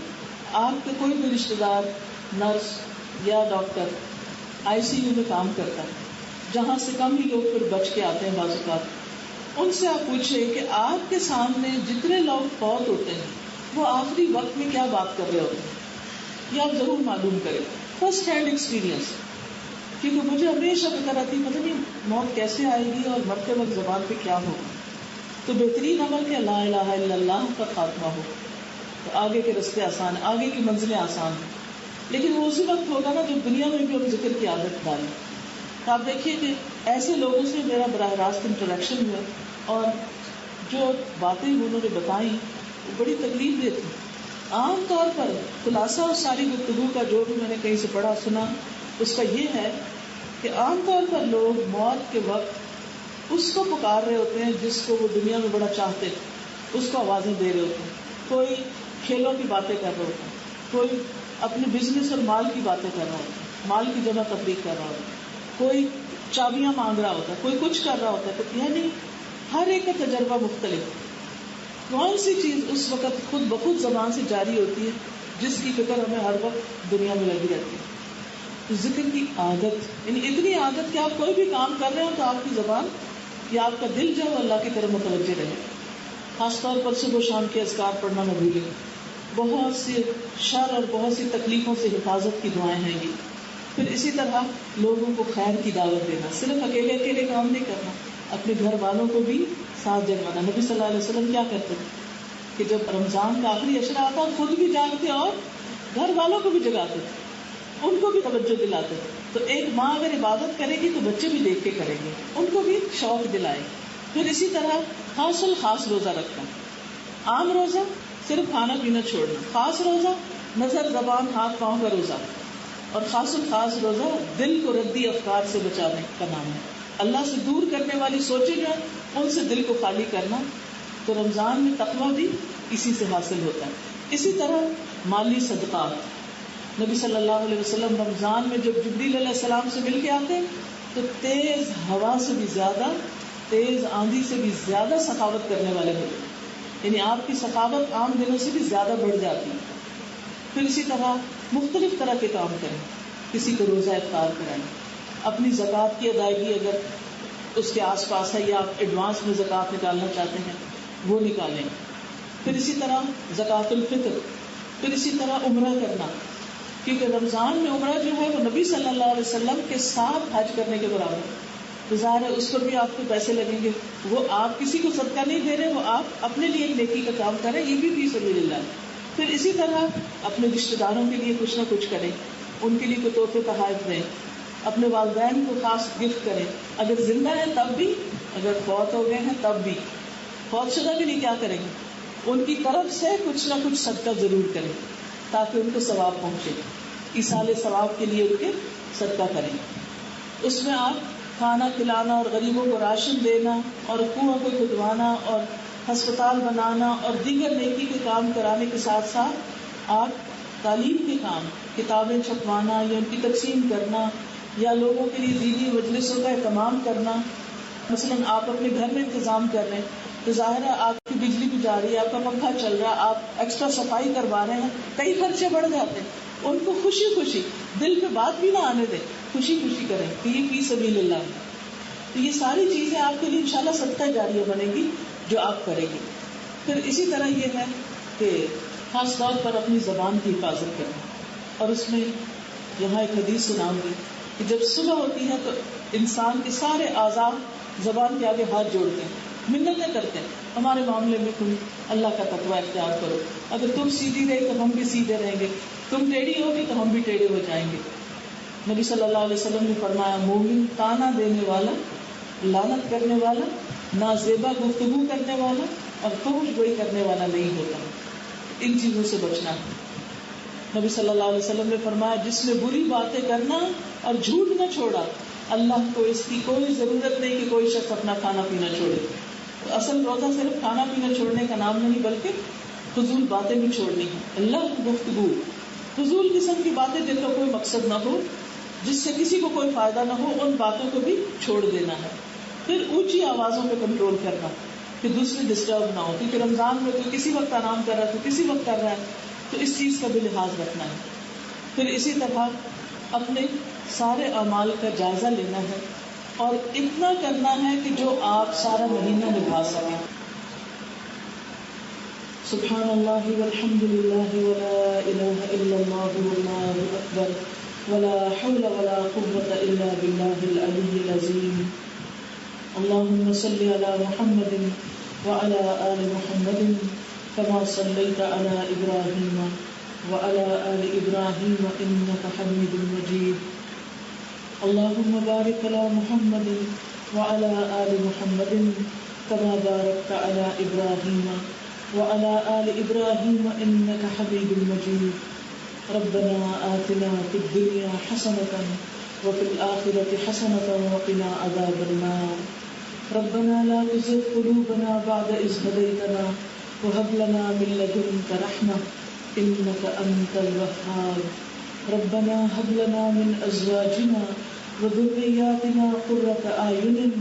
آپ کے کوئی بھی رشتے دار نرس یا ڈاکٹر آئی سی یو میں کام کرتا ہے, جہاں سے کم ہی لوگ پھر بچ کے آتے ہیں بعض اوقات, ان سے آپ پوچھیں کہ آپ کے سامنے جتنے لوگ فوت ہوتے ہیں وہ آخری وقت میں کیا بات کر رہے ہوتے ہیں, یہ آپ ضرور معلوم کریں فرسٹ ہینڈ ایکسپیرینس. کیونکہ مجھے ہمیشہ فکر آتی پتہ نہیں موت کیسے آئے گی اور مرتے وقت زبان پہ کیا ہوگا. تو بہترین عمل کہ لا الہ الا اللہ کا خاتمہ ہو تو آگے کے رستے آسان, آگے کی منزلیں آسان ہیں. لیکن وہ اسی وقت ہوگا نا جب دنیا میں بھی ہم ذکر کی عادت ڈالیں. تو آپ دیکھیے کہ ایسے لوگوں سے میرا براہ راست انٹریکشن ہوا اور جو باتیں انہوں نے بتائیں وہ بڑی تکلیف دہ تھی. عام طور پر خلاصہ اور ساری گفتگو کا جو بھی میں نے کہیں سے پڑھا سنا اس کا یہ ہے کہ عام طور پر لوگ موت کے وقت اس کو پکار رہے ہوتے ہیں جس کو وہ دنیا میں بڑا چاہتے, اس کو آوازیں دے رہے ہوتے ہیں. کوئی کھیلوں کی باتیں کر رہے ہوتے ہیں, کوئی اپنے بزنس اور مال کی باتیں کر رہا ہوتا ہے, مال کی جمع تفریق کر رہا ہوتا ہے, کوئی چابیاں مانگ رہا ہوتا ہے, کوئی کچھ کر رہا ہوتا ہے. تو یعنی ہر ایک کا تجربہ مختلف. کون سی چیز اس وقت خود بخود زبان سے جاری ہوتی ہے جس کی فکر ہمیں ہر وقت دنیا میں لگی رہتی ہے. تو ذکر کی عادت, یعنی اتنی عادت کہ آپ کوئی بھی کام کر رہے ہو تو آپ کی زبان یا آپ کا دل جو ہے اللہ کی طرف متوجہ رہے. خاص طور پر صبح شام کے اذکار پڑھنا نہ بھولیں. بہت سی شر اور بہت سی تکلیفوں سے حفاظت کی دعائیں ہیں یہ. پھر اسی طرح لوگوں کو خیر کی دعوت دینا, صرف اکیلے کام نہیں کرنا, اپنے گھر والوں کو بھی ساتھ جگانا. نبی صلی اللہ علیہ وسلم کیا کرتے تھے کہ جب رمضان کا آخری عشرہ آتا خود بھی جاگتے اور گھر والوں کو بھی جگاتے تھے, ان کو بھی توجہ دلاتے تھے. تو ایک ماں اگر عبادت کرے گی تو بچے بھی دیکھ کے کریں گے, ان کو بھی شوق دلائے. پھر اسی طرح خاص الخاص روزہ رکھنا, عام روزہ صرف کھانا پینا چھوڑنا, خاص روزہ نظر زبان ہاتھ پاؤں کا روزہ, اور خاص الخاص روزہ دل کو ردی افکار سے بچانے کا نام ہے. اللہ سے دور کرنے والی سوچیں جو ہیں ان سے دل کو خالی کرنا. تو رمضان میں تقویٰ بھی اسی سے حاصل ہوتا ہے. اسی طرح مالی صدقات, نبی صلی اللہ علیہ وسلم رمضان میں جب جبریل علیہ السلام سے مل کے آتے تو تیز ہوا سے بھی زیادہ, تیز آندھی سے بھی زیادہ سخاوت کرنے والے ہوتے, یعنی آپ کی سخاوت عام دنوں سے بھی زیادہ بڑھ جاتی ہے. پھر اسی طرح مختلف طرح کے کام کریں, کسی کو روزہ افطار کرائیں, اپنی زکوٰۃ کی ادائیگی اگر اس کے آس پاس ہے یا آپ ایڈوانس میں زکوٰۃ نکالنا چاہتے ہیں وہ نکالیں. پھر اسی طرح زکوٰۃ الفطر, پھر اسی طرح عمرہ کرنا, کیونکہ رمضان میں عمرہ جو ہے وہ نبی صلی اللہ علیہ وسلم کے ساتھ حج کرنے کے برابر ہے. تو ظاہر ہے اس پر بھی آپ کو پیسے لگیں گے, وہ آپ کسی کو صدقہ نہیں دے رہے, وہ آپ اپنے لیے ایک نیکی کا کام کریں, یہ بھی فی سبیل اللہ ہے. پھر اسی طرح اپنے رشتے داروں کے لیے کچھ نہ کچھ کریں, ان کے لیے کوئی تحفے تحائف دیں, اپنے والدین کو خاص گفٹ کریں, اگر زندہ ہیں تب بھی, اگر فوت ہو گئے ہیں تب بھی. فوت شدہ کے لیے کیا کریں گے, ان کی طرف سے کچھ نہ کچھ صدقہ ضرور کریں تاکہ ان کو ثواب پہنچے. ایصال ثواب کے لیے ان کے صدقہ کریں. اس میں آپ کھانا کھلانا اور غریبوں کو راشن دینا اور کنویں کو کھدوانا اور ہسپتال بنانا اور دیگر نیکی کے کام کرانے کے ساتھ ساتھ آپ تعلیم کے کام, کتابیں چھپوانا یا ان کی تقسیم کرنا یا لوگوں کے لیے دینی مجلسوں کا اہتمام کرنا. مثلاً آپ اپنے گھر میں انتظام کر رہے ہیں تو ظاہر ہے آپ کی بجلی بھی جا رہی ہے, آپ کا پنکھا چل رہا ہے, آپ ایکسٹرا صفائی کروا رہے ہیں, کئی خرچے بڑھ جاتے ہیں. ان کو خوشی خوشی, دل پہ بات بھی نہ آنے دیں, خوشی خوشی کریں کہ یہ فی سبیل اللہ ہے. تو یہ ساری چیزیں آپ کے لیے انشاءاللہ صدقہ جاریہ بنے گی جو آپ کریں گے. پھر اسی طرح یہ ہے کہ خاص طور پر اپنی زبان کی حفاظت کرنا, اور اس میں یہاں ایک حدیث سناؤں گی کہ جب صبح ہوتی ہے تو انسان کے سارے اعضاء زبان کے آگے ہاتھ جوڑتے ہیں, منتیں کرتے ہیں, ہمارے معاملے میں تم اللہ کا تقوی اختیار کرو, اگر تم سیدھی رہے تو ہم بھی سیدھے رہیں گے, تم ٹیڑھی ہوگی تو ہم بھی ٹیڑھے ہو جائیں گے. نبی صلی اللہ علیہ وسلم نے فرمایا مومن تانا دینے والا, لعنت کرنے والا, نازیبا گفتگو کرنے والا اور فحش گوئی کرنے والا نہیں ہوتا. ان چیزوں سے بچنا ہے. نبی صلی اللہ علیہ وسلم نے فرمایا جس نے بری باتیں کرنا اور جھوٹ نہ چھوڑا, اللہ کو اس کی کوئی ضرورت نہیں کہ کوئی شخص اپنا کھانا پینا چھوڑے. اصل روزہ صرف کھانا پینا چھوڑنے کا نام نہیں بلکہ فضول باتیں بھی چھوڑنی ہیں. اللہ گفتگو, فضول قسم کی باتیں جن کا کوئی مقصد نہ ہو, جس سے کسی کو کوئی فائدہ نہ ہو, ان باتوں کو بھی چھوڑ دینا ہے. پھر اونچی آوازوں پہ کنٹرول کرنا کہ دوسرے ڈسٹرب نہ ہو, کیونکہ رمضان میں کوئی کسی وقت آرام کر رہا ہے تو کسی وقت کر رہا ہے, تو اس چیز کا بھی لحاظ رکھنا ہے. پھر اسی طرح اپنے سارے اعمال کا جائزہ لینا ہے اور اتنا کرنا ہے کہ جو آپ سارا مہینہ نبھا سکیں. سبحان اللہ والحمد للہ ولا الہ الا اللہ واللہ اکبر ولا حول ولا قوة الا باللہ العلی العظیم. اللهم صل على محمد وعلى آل محمد كما صليت على إبراهيم وعلى آل إبراهيم إنك حميد مجيد. اللهم بارك على محمد وعلى آل محمد كما باركت على إبراهيم وعلى آل إبراهيم إنك حميد مجيد. ربنا آتنا في الدنيا حسنة وفي الآخرة حسنة وقنا عذاب النار. ربنا لا تزغ قلوبنا بعد إذ هديتنا وهب لنا من لدنك رحمة إنك أنت الوهاب. ربنا هب لنا من أزواجنا وذرياتنا قرة أعين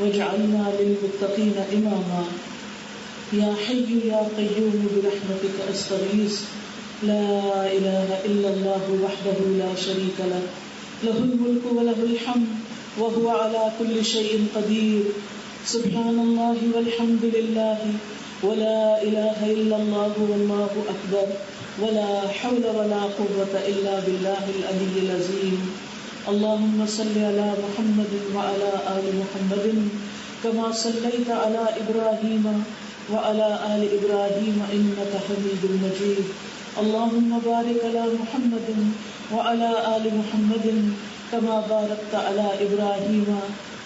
واجعلنا للمتقين إماما. يا حي يا قيوم برحمتك أستغيث. لا إله إلا الله وحده لا شريك له له الملك وله الحمد وهو على كل شيء قدير. سبحان الله والحمد لله ولا إله إلا الله والله أكبر ولا حول ولا قوة إلا بالله العلي العظيم. اللهم صل على محمد وعلى آل محمد كما صليت على إبراهيم وعلى آل إبراهيم إنك حميد مجيد. اللهم بارك على محمد وعلى آل محمد كما باركت على إبراهيم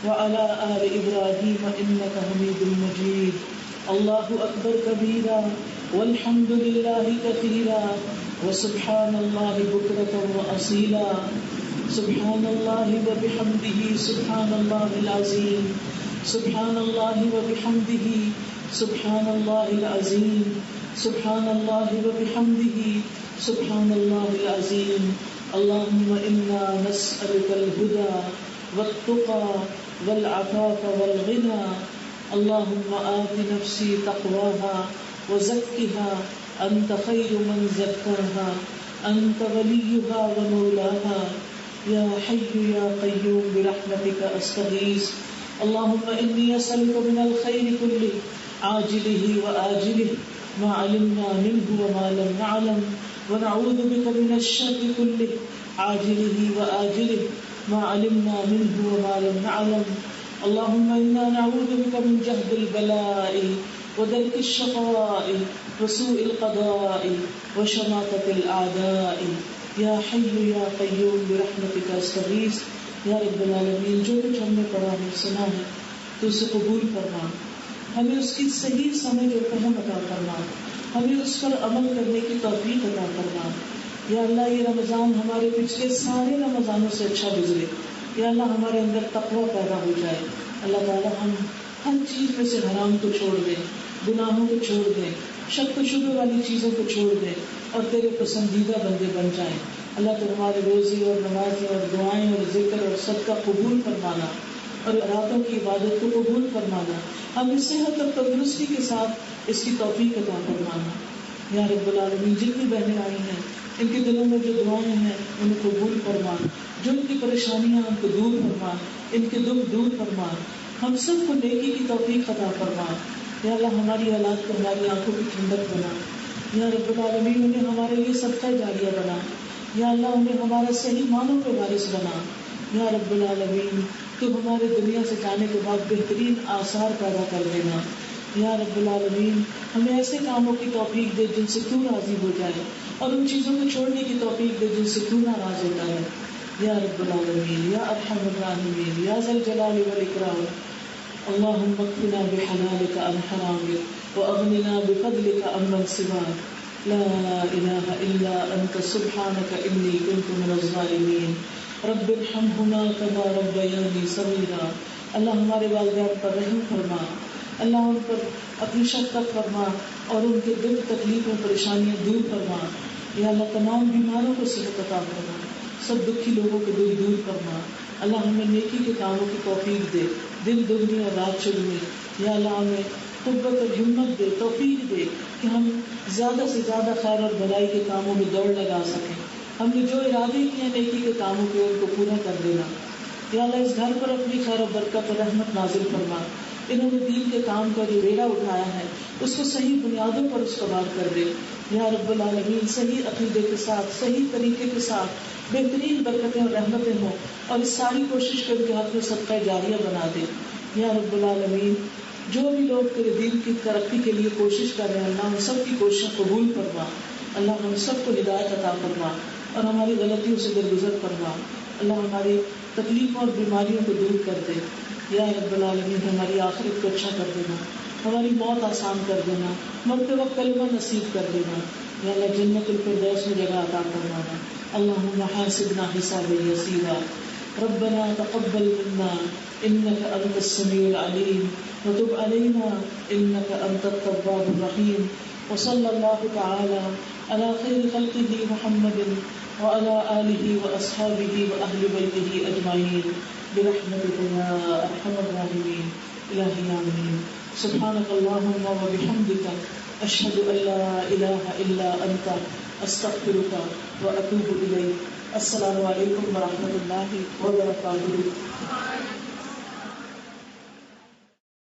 وعلى آل إبراهيم إنك حميد مجيد. الله أكبر كبيرا والحمد لله كثيرا وسبحان الله بكرة وأصيلا. سبحان الله وبحمده سبحان الله العظيم. سبحان الله وبحمده سبحان الله العظيم. سبحان الله وبحمده سبحان الله العظيم. اللهم إنا نسألك الهدى والتقى والعفاف والغنى. اللهم آت نفسي تقواها وزكها أنت خير من زكاها أنت وليها ومولاها. يا حي يا قيوم برحمتك أستغيث. اللهم إني أسألك من الخير كله عاجله وآجله ما علمنا منه وما لم نعلم ونعوذ بك من الشر كله عاجله وآجله ما علمنا منه وما لم نعلم. اللهم إنا نعوذ بك من جهد البلاء ودرك الشقاء وسوء القضاء وشماتة الأعداء. يا حي يا قيوم برحمتك أستغيث. یا رب العالمین جو کچھ ہم نے پڑھا ہے سنا ہے تو اسے قبول فرما, ہمیں اس کی صحیح سمجھ اور فہم عطا فرما, ہمیں اس پر عمل کرنے کی توفیق عطا فرما. یا اللہ یہ رمضان ہمارے پچھلے سارے رمضانوں سے اچھا گزرے. یا اللہ ہمارے اندر تقویٰ پیدا ہو جائے. اللہ تعالیٰ ہم ہر چیز میں سے حرام کو چھوڑ دیں, گناہوں کو چھوڑ دیں, شک و شبہ والی چیزوں کو چھوڑ دیں اور تیرے پسندیدہ بندے بن جائیں. اللہ تو ہمارے روزی اور نمازیں اور دعائیں اور ذکر اور صدقہ قبول فرمانا اور راتوں کی عبادت کو قبول فرمانا. ہم صحت اور تندرستی کے ساتھ اس کی توفیق عطا فرمانا. یا رب العالمین جتنی بہنیں آئی ہیں ان کے دلوں میں جو دعائیں ہیں انہیں قبول فرما, جو ان کی پریشانیاں ان کو دور فرما, ان کے دکھ دور فرما, ہم سب کو نیکی کی توفیق عطا فرما. یا اللہ ہماری اولاد کو ہماری آنکھوں کی ٹھنڈک بنا. یا رب العالمین انہیں ہمارے لیے صدقہ جاریہ بنا. یا اللہ انہیں ہمارا صحیح معنوں پہ وارث بنا. یا رب العالمین تو ہمارے دنیا سے جانے کے بعد بہترین آثار پیدا کر دینا. یا رب العالمین ہمیں ایسے کاموں کی توفیق دے جن سے تو راضی ہو جائے, اور ان چیزوں کو چھوڑنے کی توفیق دے جن سے تو ناراض ہوتا ہے. یا رب العالمین یا ارحم الراحمین یا ذا الجلال والاکرام. اللهم اكفنا بحلالك عن حرامك واغننا بفضلك عمن سواك. لا اله الا انت سبحانك اني كنت من الظالمين. رب ارحمهما كما ربياني صغيرا. اللہ ہمارے والدین پر رحم فرما, اللہ ان پر اپنی شفقت فرما اور ان کے دل تکلیفیں پریشانیاں دور فرما. یا اللہ تمام بیماروں کو صحت عطا فرما, سب دکھی لوگوں کے دل دور فرما. اللہ ہمیں نیکی کے کاموں کی توفیق دے, دن دگنی اور رات چگنی. یا اللہ ہمیں قوت اور ہمت دے, توفیق دے کہ ہم زیادہ سے زیادہ خیر اور بھلائی کے کاموں میں دوڑ لگا سکیں. ہم نے جو ارادے کیے نیکی کے کاموں کے ان کو پورا کر دینا. یا اللہ اس گھر پر اپنی خیر و برکت اور رحمت نازل فرما. انہوں نے دین کے کام کا جو بیڑا اٹھایا ہے اس کو صحیح بنیادوں پر استوار کر دے. یا رب العالمین صحیح عقیدے کے ساتھ, صحیح طریقے کے ساتھ بہترین برکتیں اور رحمتیں ہوں, اور اس ساری کوشش کر کے ہاتھ میں صدقہ جاریہ بنا دے. یا رب العالمین جو بھی لوگ تیرے دین کی ترقی کے لیے کوشش کر رہے ہیں اللہ ہم سب کی کوششیں قبول فرما. اللہ ہم سب کو ہدایت عطا فرما اور ہماری غلطیوں سے درگزر فرما. اللہ ہماری تکلیفوں اور بیماریوں کو دور کر دے. یا رب العالمین ہماری آخرت کو اچھا کر دینا, ہماری موت آسان کر دینا, مرتے وقت کلمہ نصیب کر دینا. یا اللہ جنت الفردوس میں جگہ عطا فرمانا. اللہم حاسبنا حسابا یسیرا ربنا تقبل منا انك انت السميع العليم وتب علينا انك انت التواب الرحيم. وصلى الله تعالى على خير خلقه محمد وعلى آله وأصحابه وأهل بيته أجمعين برحمتك يا أرحم الراحمين. إلهي آمين. سبحانك اللهم وبحمدك أشهد أن لا إله إلا أنت أستغفرك وأتوب إليك. السلام علیکم ورحمۃ اللہ وبرکاتہ.